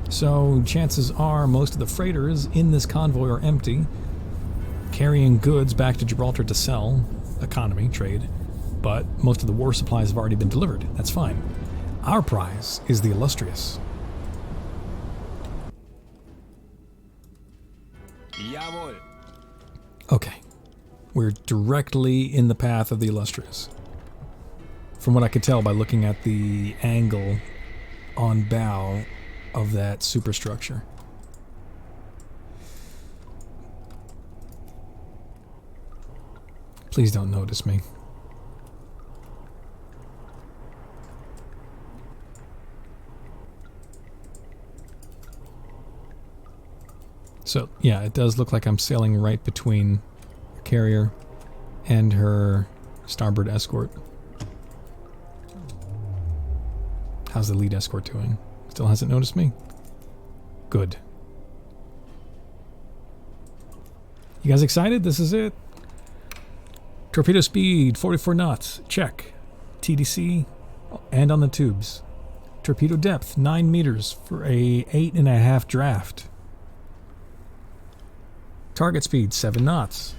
So chances are most of the freighters in this convoy are empty, carrying goods back to Gibraltar to sell, economy, trade, but most of the war supplies have already been delivered. That's fine. Our prize is the Illustrious. Jawohl. Okay. We're directly in the path of the Illustrious. From what I could tell by looking at the angle on bow of that superstructure. Please don't notice me. So, yeah, it does look like I'm sailing right between her carrier and her starboard escort. How's the lead escort doing? Still hasn't noticed me? Good. You guys excited? This is it. Torpedo speed, 44 knots. Check. TDC and on the tubes. Torpedo depth, 9 meters for a 8.5 draft. Target speed, 7 knots.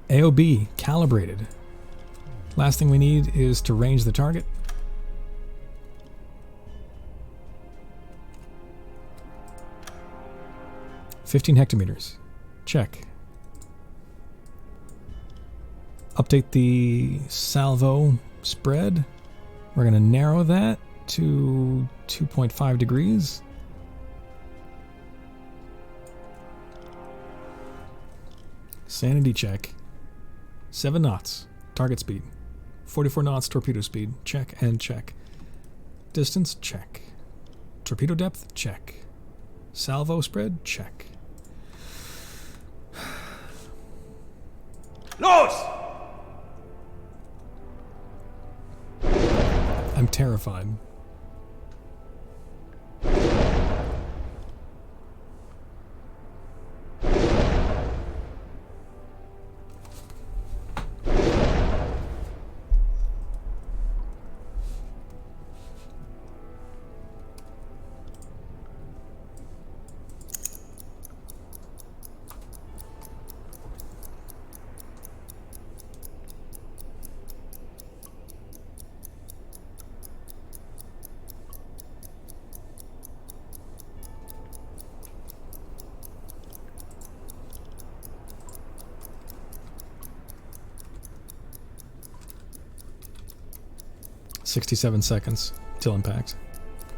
AOB, calibrated. Last thing we need is to range the target. $15 hectometers. Check. Update the salvo spread. We're going to narrow that to 2.5 degrees. Sanity check. 7 knots. Target speed. 44 knots torpedo speed. Check and check. Distance, check. Torpedo depth, check. Salvo spread, check. Los! I'm terrified. $67 seconds till impact.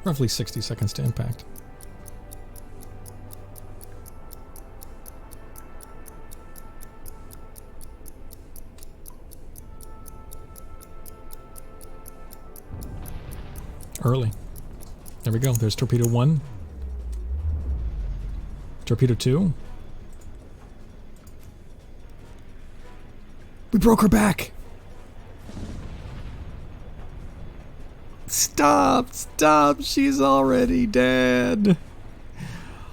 Roughly 60 seconds to impact. Early. There we go. There's torpedo 1. Torpedo 2. We broke her back! Stop! Stop! She's already dead!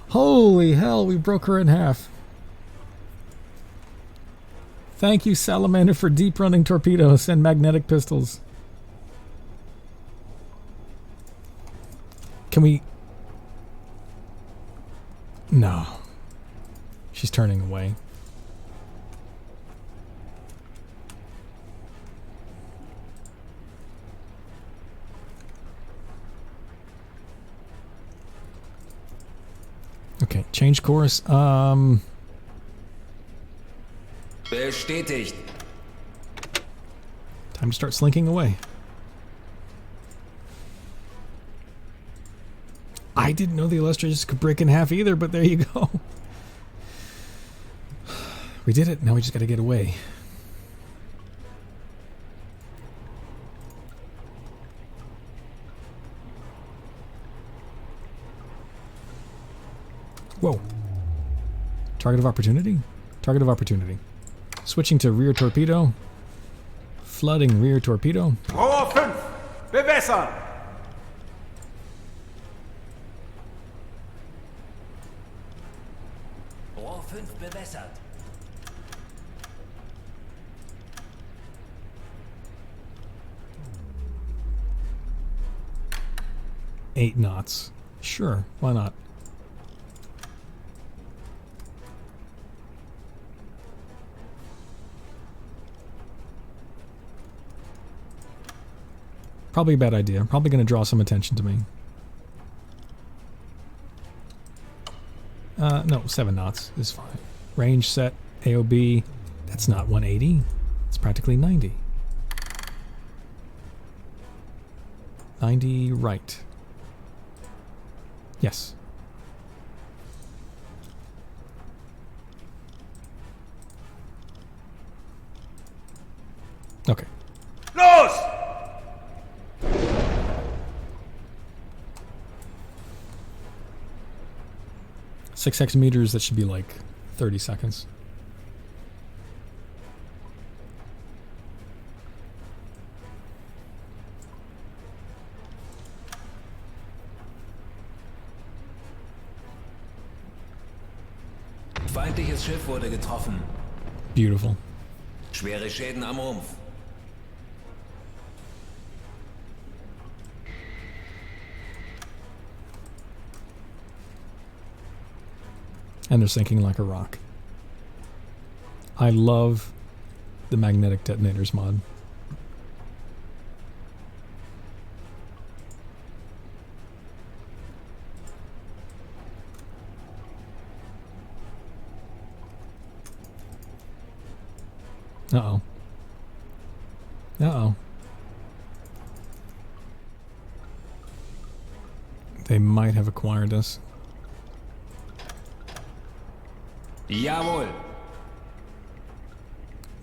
Holy hell, we broke her in half. Thank you, Salamander, for deep running torpedoes and magnetic pistols. Can we... No. She's turning away. Okay, change course. Bestätigt. Time to start slinking away. I didn't know the illustrators could break in half either, but there you go. We did it. Now we just got to get away. Whoa. Target of opportunity? Target of opportunity. Switching to rear torpedo. Flooding rear torpedo. Rohr 5, bewässern! Rohr 5 bewässert. Eight knots. Sure, why not? Probably a bad idea. Probably going to draw some attention to me. No, 7 knots is fine. Range set, AOB. That's not 180. It's practically 90. 90 right. Yes. Okay. Los! 6 hectometers, that should be like 30 seconds. Feindliches Schiff wurde getroffen. Beautiful. Schwere Schäden am Rumpf. And they're sinking like a rock. I love the magnetic detonators mod. Uh-oh. Uh-oh. They might have acquired us. Jawohl.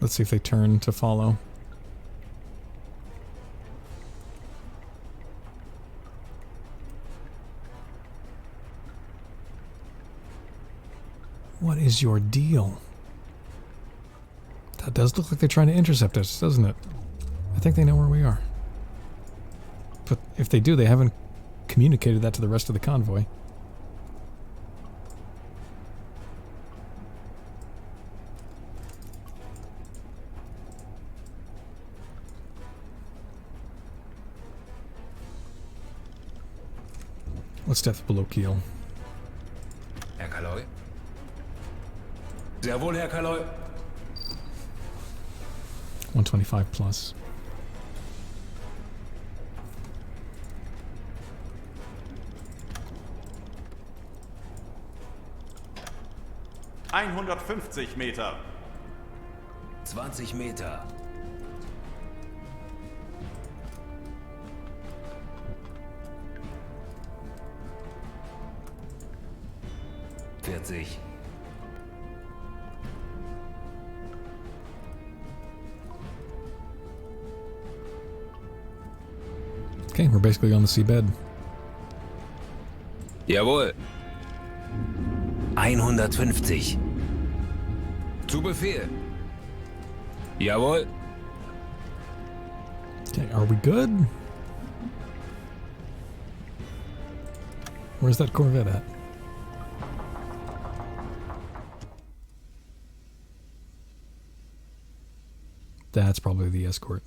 Let's see if they turn to follow. What is your deal? That does look like they're trying to intercept us, doesn't it? I think they know where we are. But if they do, they haven't communicated that to the rest of the convoy. What's depth below keel? Herr Kaloi? Sehr wohl, Herr Kaloi. 125 plus. Meter. 20 Meter. Vierzig. Okay, we're basically on the seabed. Jawohl. 150. Zu Befehl. Jawohl. Okay, are we good? Where's that Corvette at? That's probably the escort.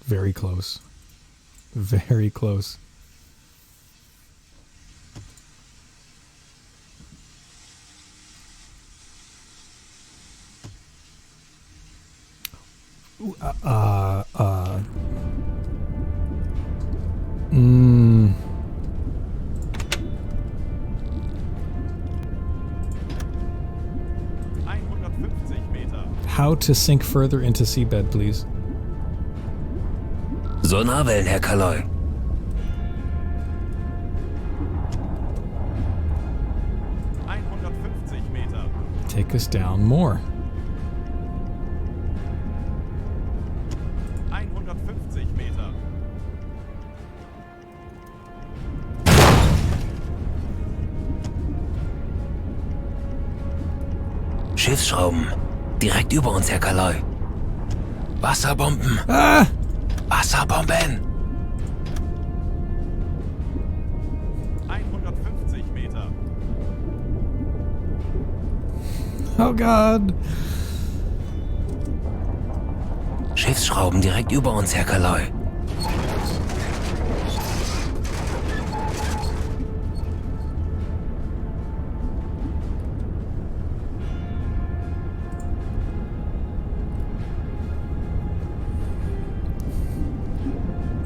Very close. Very close. Mm. 150 Meter. How to sink further into seabed, please? Sonarwellen, Herr Kaloi. Meter. Take us down more. 150 Meter. Schiffsschrauben. Direkt über uns, Herr Kaloi. Wasserbomben. Ah! Wasserbomben. 150 Meter. Oh God! Schiffsschrauben direkt über uns, Herr Kaloi.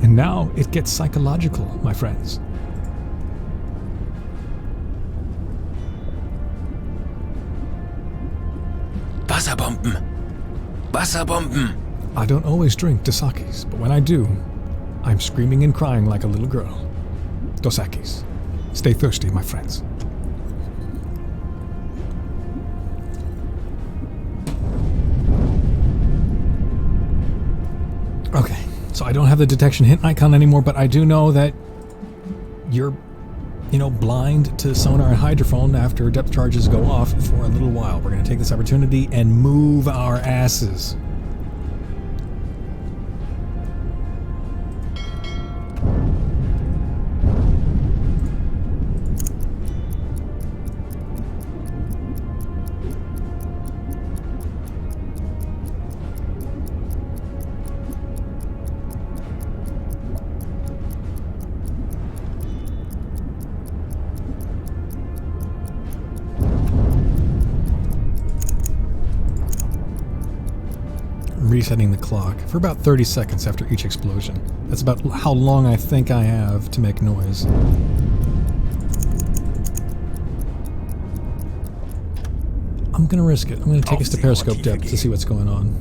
And now it gets psychological, my friends. Wasserbomben. Wasserbomben. I don't always drink Dosakis, but when I do, I'm screaming and crying like a little girl. Dosakis. Stay thirsty, my friends. Okay, so I don't have the detection hint icon anymore, but I do know that you're you know, blind to sonar and hydrophone after depth charges go off for a little while. We're going to take this opportunity and move our asses. Resetting the clock for about 30 seconds after each explosion. That's about how long I think I have to make noise. I'm gonna risk it. I'm gonna take us to periscope depth to see what's going on.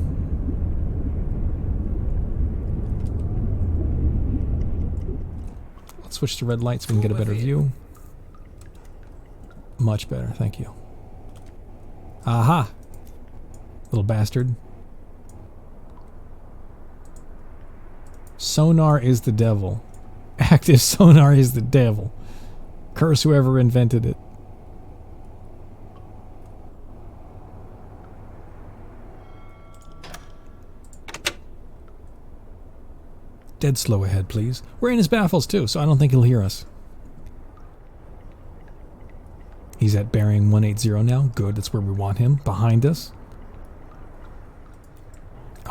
Let's switch to red light so we can get a better view. Much better, thank you. Aha! Little bastard. Sonar is the devil. Active sonar is the devil. Curse whoever invented it. Dead slow ahead, please. We're in his baffles too, so I don't think he'll hear us. He's at bearing 180 now. Good, that's where we want him. Behind us.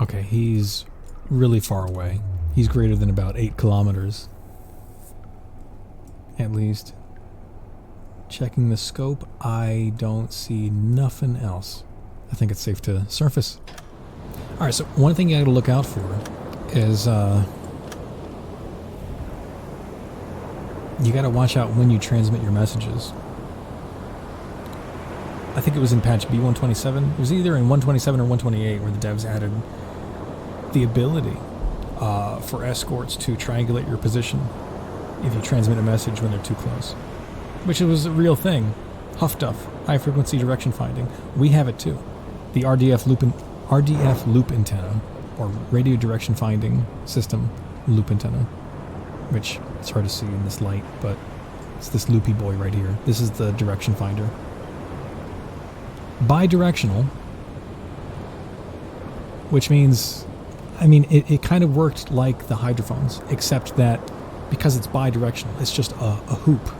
Okay, he's really far away. He's greater than about 8 kilometers. At least. Checking the scope, I don't see nothing else. I think it's safe to surface. Alright, so one thing you gotta look out for is, you gotta watch out when you transmit your messages. I think it was in patch B127. It was either in 127 or 128 where the devs added the ability for escorts to triangulate your position if you transmit a message when they're too close. Which was a real thing. Huff-duff, high frequency direction finding. We have it too. The RDF loop antenna, or radio direction finding system loop antenna, which it's hard to see in this light, but it's this loopy boy right here. This is the direction finder. Bidirectional, which means, I mean, it kind of worked like the hydrophones, except that because it's bidirectional, it's just a hoop.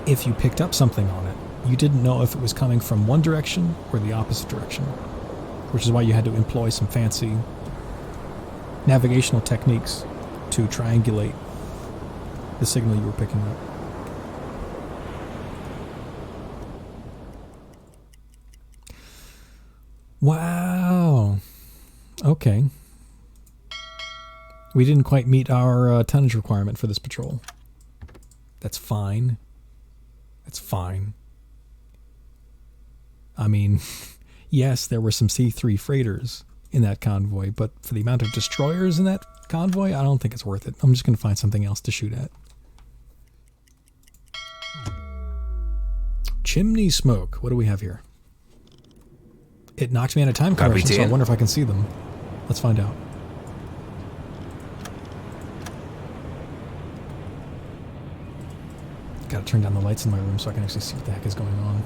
If you picked up something on it, you didn't know if it was coming from one direction or the opposite direction, which is why you had to employ some fancy navigational techniques to triangulate the signal you were picking up. Wow. Okay. We didn't quite meet our tonnage requirement for this patrol. That's fine. That's fine. I mean, yes, there were some C3 freighters in that convoy, but for the amount of destroyers in that convoy, I don't think it's worth it. I'm just going to find something else to shoot at. Chimney smoke. What do we have here? It knocked me out of time compression, so I wonder if I can see them. Let's find out. Gotta turn down the lights in my room so I can actually see what the heck is going on.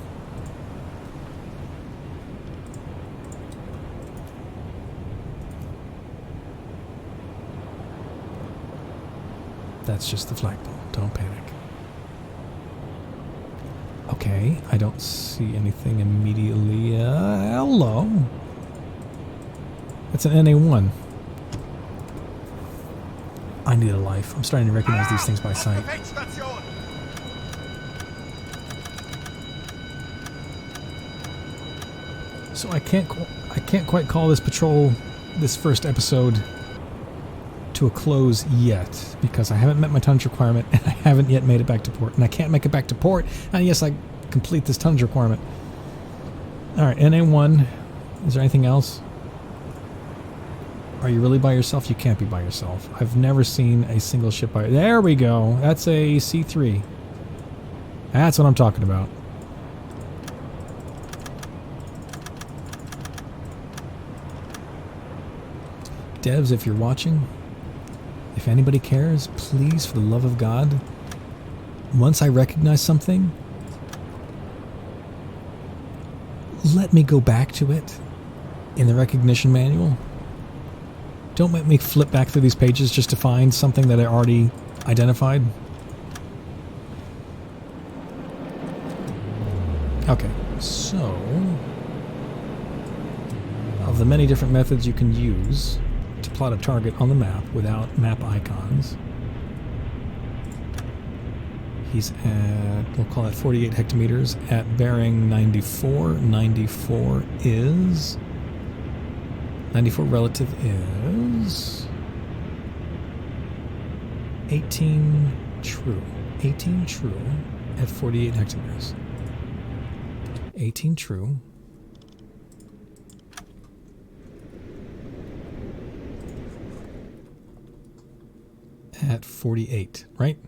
That's just the flagpole. Don't panic. Okay, I don't see anything immediately. Hello. That's an NA1. I need a life. I'm starting to recognize these things by sight. So I can't quite call this patrol, this first episode, to a close yet, because I haven't met my tonnage requirement and I haven't yet made it back to port, and I can't make it back to port unless I complete this tonnage requirement. Alright, NA1, is there anything else? Are you really by yourself? You can't be by yourself. I've never seen a single ship by... There we go! That's a C3. That's what I'm talking about. Devs, if you're watching, if anybody cares, please, for the love of God, once I recognize something, let me go back to it in the recognition manual. Don't make me flip back through these pages just to find something that I already identified. Okay, so of the many different methods you can use to plot a target on the map without map icons, he's at, we'll call it 48 hectometers at bearing 94. 94 relative is 18 true. 18 true at 48 hectometers. 18 true. At 48, right?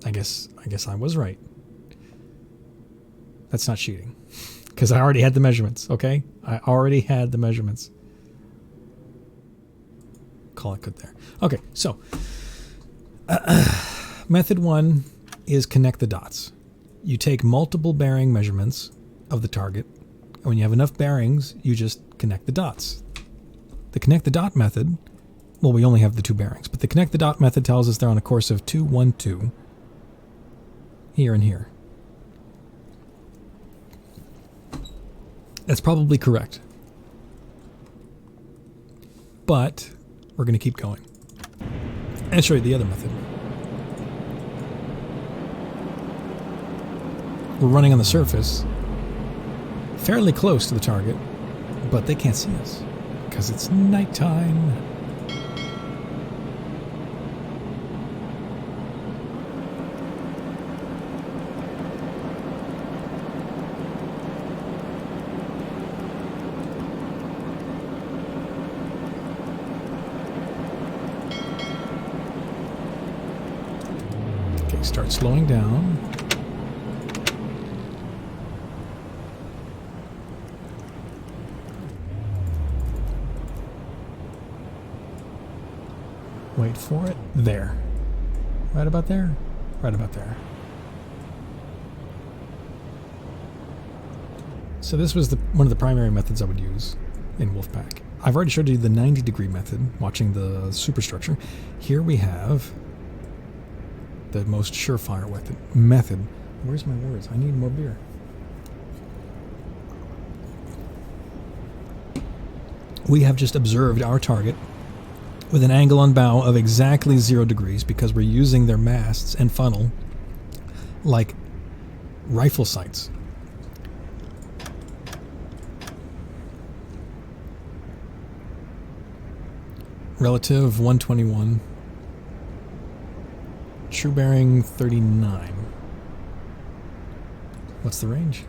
I guess I was right. That's not cheating. Because I already had the measurements, okay? I already had the measurements. Call it good there. Okay, so method 1 is connect the dots. You take multiple bearing measurements of the target, and when you have enough bearings, you just connect the dots. The connect the dot method, well, we only have the 2 bearings, but the connect the dot method tells us they're on a course of 2, 1, 2, here and here. That's probably correct. But we're going to keep going. And show you the other method. We're running on the surface, fairly close to the target, but they can't see us because it's nighttime. Start slowing down. Wait for it. There. Right about there? Right about there. So this was one of the primary methods I would use in Wolfpack. I've already showed you the 90-degree method, watching the superstructure. Here we have the most surefire method. Where's my words? I need more beer. We have just observed our target with an angle on bow of exactly 0 degrees because we're using their masts and funnel like rifle sights. Relative 121. True bearing 39. What's the range?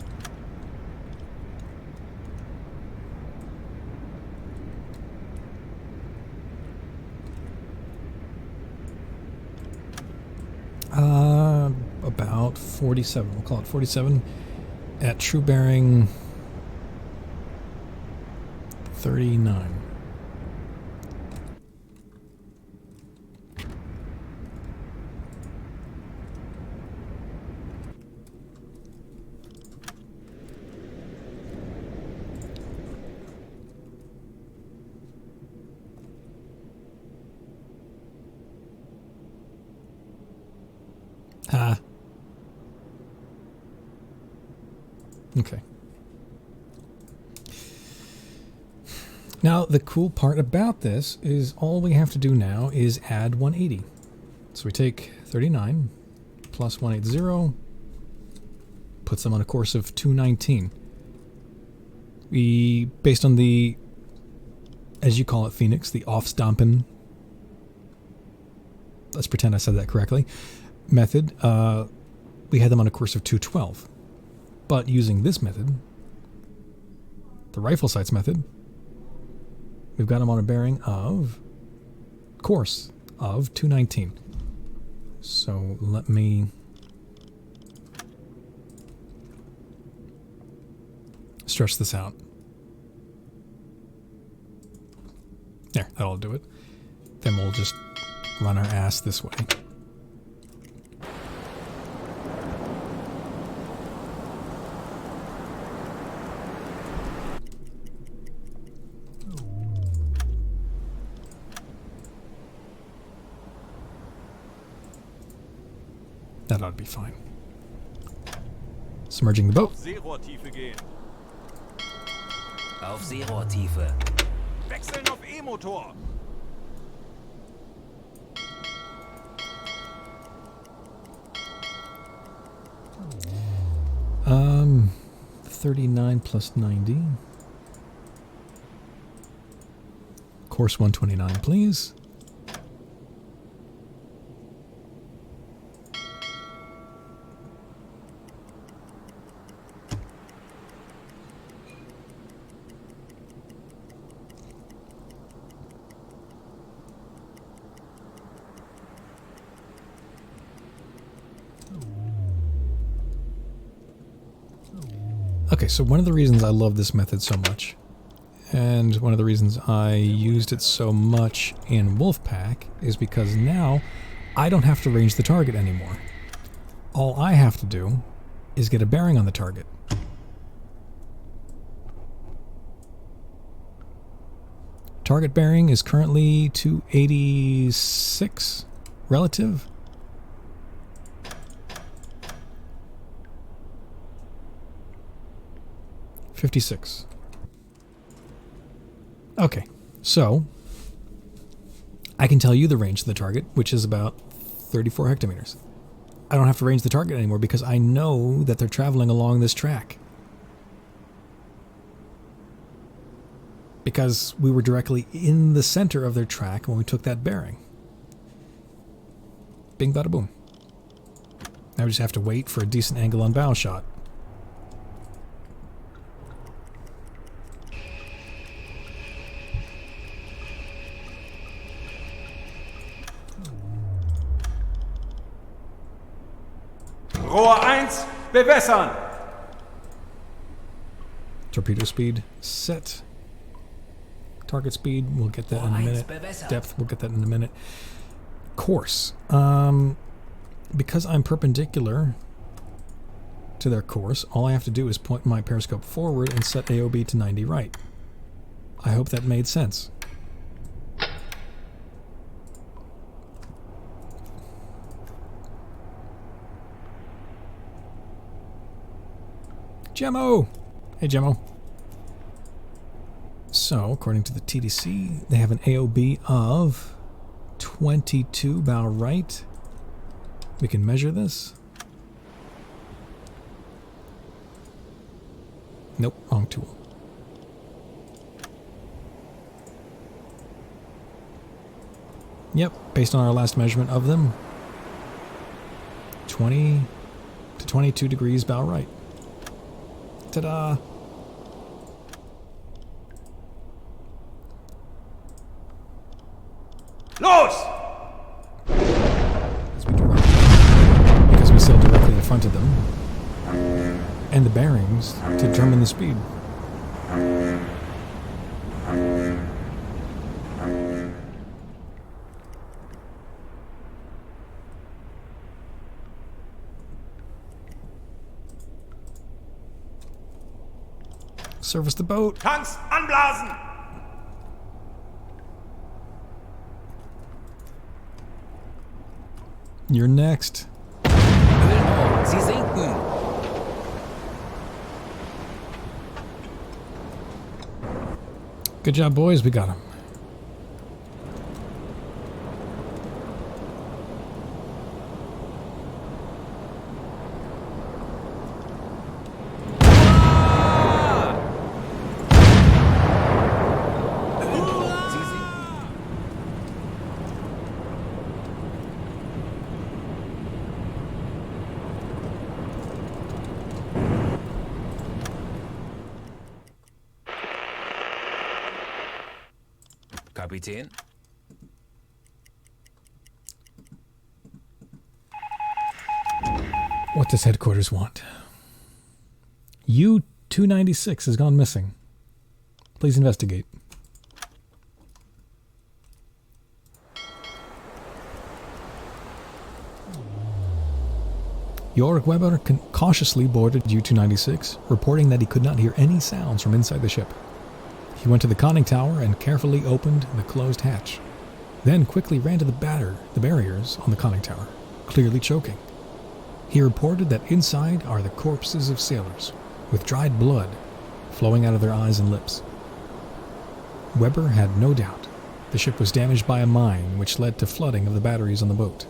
About 47. We'll call it 47 at true bearing 39. Okay. Now, the cool part about this is all we have to do now is add 180. So we take 39 plus 180, puts them on a course of 219. We, based on the, as you call it, Phoenix, the Aufstampen, let's pretend I said that correctly, method, we had them on a course of 212. But using this method, the rifle sights method, we've got them on a bearing of, course of 219. So let me stretch this out. There, that'll do it. Then we'll just run our ass this way. That ought to be fine. Submerging the boat. Seerohrtiefe gehen. Auf Seerohrtiefe. Wechseln auf E-Motor. 39 plus 90. Course 129, please. Okay, so one of the reasons I love this method so much, and one of the reasons I used it so much in Wolfpack, is because now I don't have to range the target anymore. All I have to do is get a bearing on the target. Target bearing is currently 286 relative. $56. Okay, so I can tell you the range of the target, which is about 34 hectometers. I don't have to range the target anymore because I know that they're traveling along this track. Because we were directly in the center of their track when we took that bearing. Bing, bada, boom. Now we just have to wait for a decent angle on bow shot. Rohr 1, bewässern! Torpedo speed set. Target speed, we'll get that in a minute. Depth, we'll get that in a minute. Course. Because I'm perpendicular to their course, all I have to do is point my periscope forward and set AOB to 90 right. I hope that made sense. Gemmo! Hey, Gemmo. So, according to the TDC, they have an AOB of 22 bow right. We can measure this. Nope, wrong tool. Yep, based on our last measurement of them, 20 to 22 degrees bow right. Ta-da! Los! Because we sailed directly in front of them, and the bearings to determine the speed. Service the boat. Tanks anblasen! You're next. Ölnot, Sie sinken! Good job, boys. We got him. Sie sinken! Kapitän? What does headquarters want? You 296 has gone missing. Please investigate. Yorick Weber cautiously boarded U-296, reporting that he could not hear any sounds from inside the ship. He went to the conning tower and carefully opened the closed hatch, then quickly ran to the barriers on the conning tower, clearly choking. He reported that inside are the corpses of sailors, with dried blood flowing out of their eyes and lips. Weber had no doubt the ship was damaged by a mine which led to flooding of the batteries on the boat,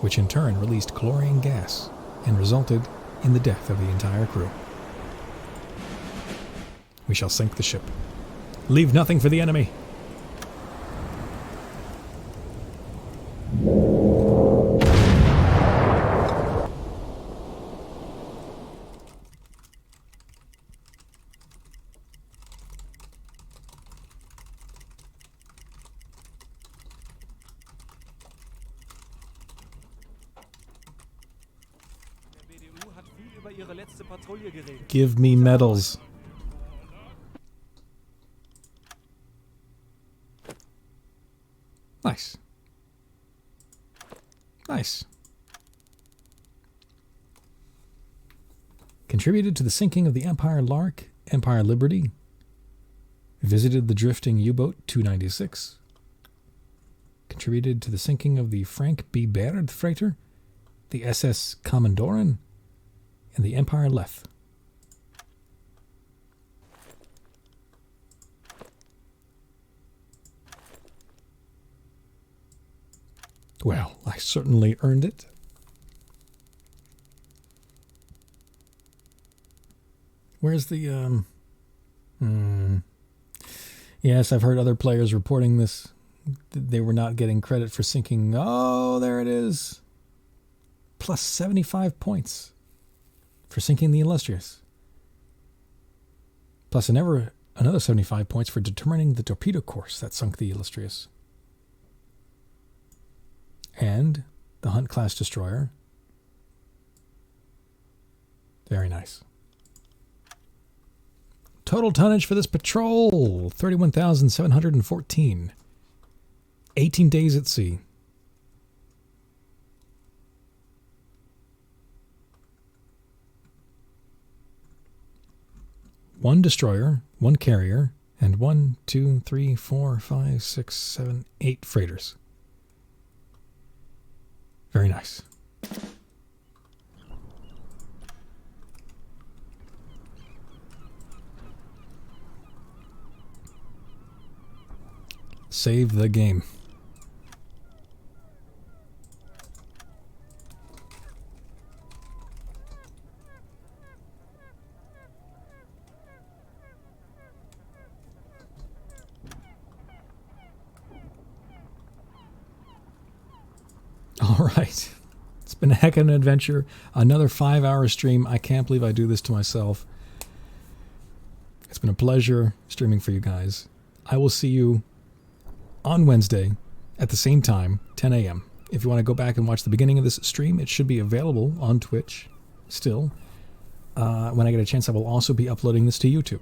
which in turn released chlorine gas and resulted in the death of the entire crew. We shall sink the ship. Leave nothing for the enemy. Der BDU hat viel über ihre letzte Patrouille geredet. Give me medals. Nice. Nice. Contributed to the sinking of the Empire Lark, Empire Liberty. Visited the drifting U-boat 296. Contributed to the sinking of the Frank B. Baird freighter, the SS Kommandorin, and the Empire Leth. Well, I certainly earned it. Where's the, Yes, I've heard other players reporting this. They were not getting credit for sinking. Oh, there it is. Plus 75 points for sinking the Illustrious. Plus another 75 points for determining the torpedo course that sunk the Illustrious. And the Hunt-class destroyer. Very nice. Total tonnage for this patrol, 31,714. 18 days at sea. One destroyer, one carrier, and 1, 2, 3, 4, 5, 6, 7, 8 freighters. Very nice. Save the game. All right. It's been a heck of an adventure. Another 5-hour stream. I can't believe I do this to myself. It's been a pleasure streaming for you guys. I will see you on Wednesday at the same time, 10 a.m. If you want to go back and watch the beginning of this stream, it should be available on Twitch still. When I get a chance, I will also be uploading this to YouTube.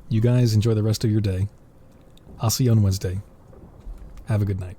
You guys enjoy the rest of your day. I'll see you on Wednesday. Have a good night.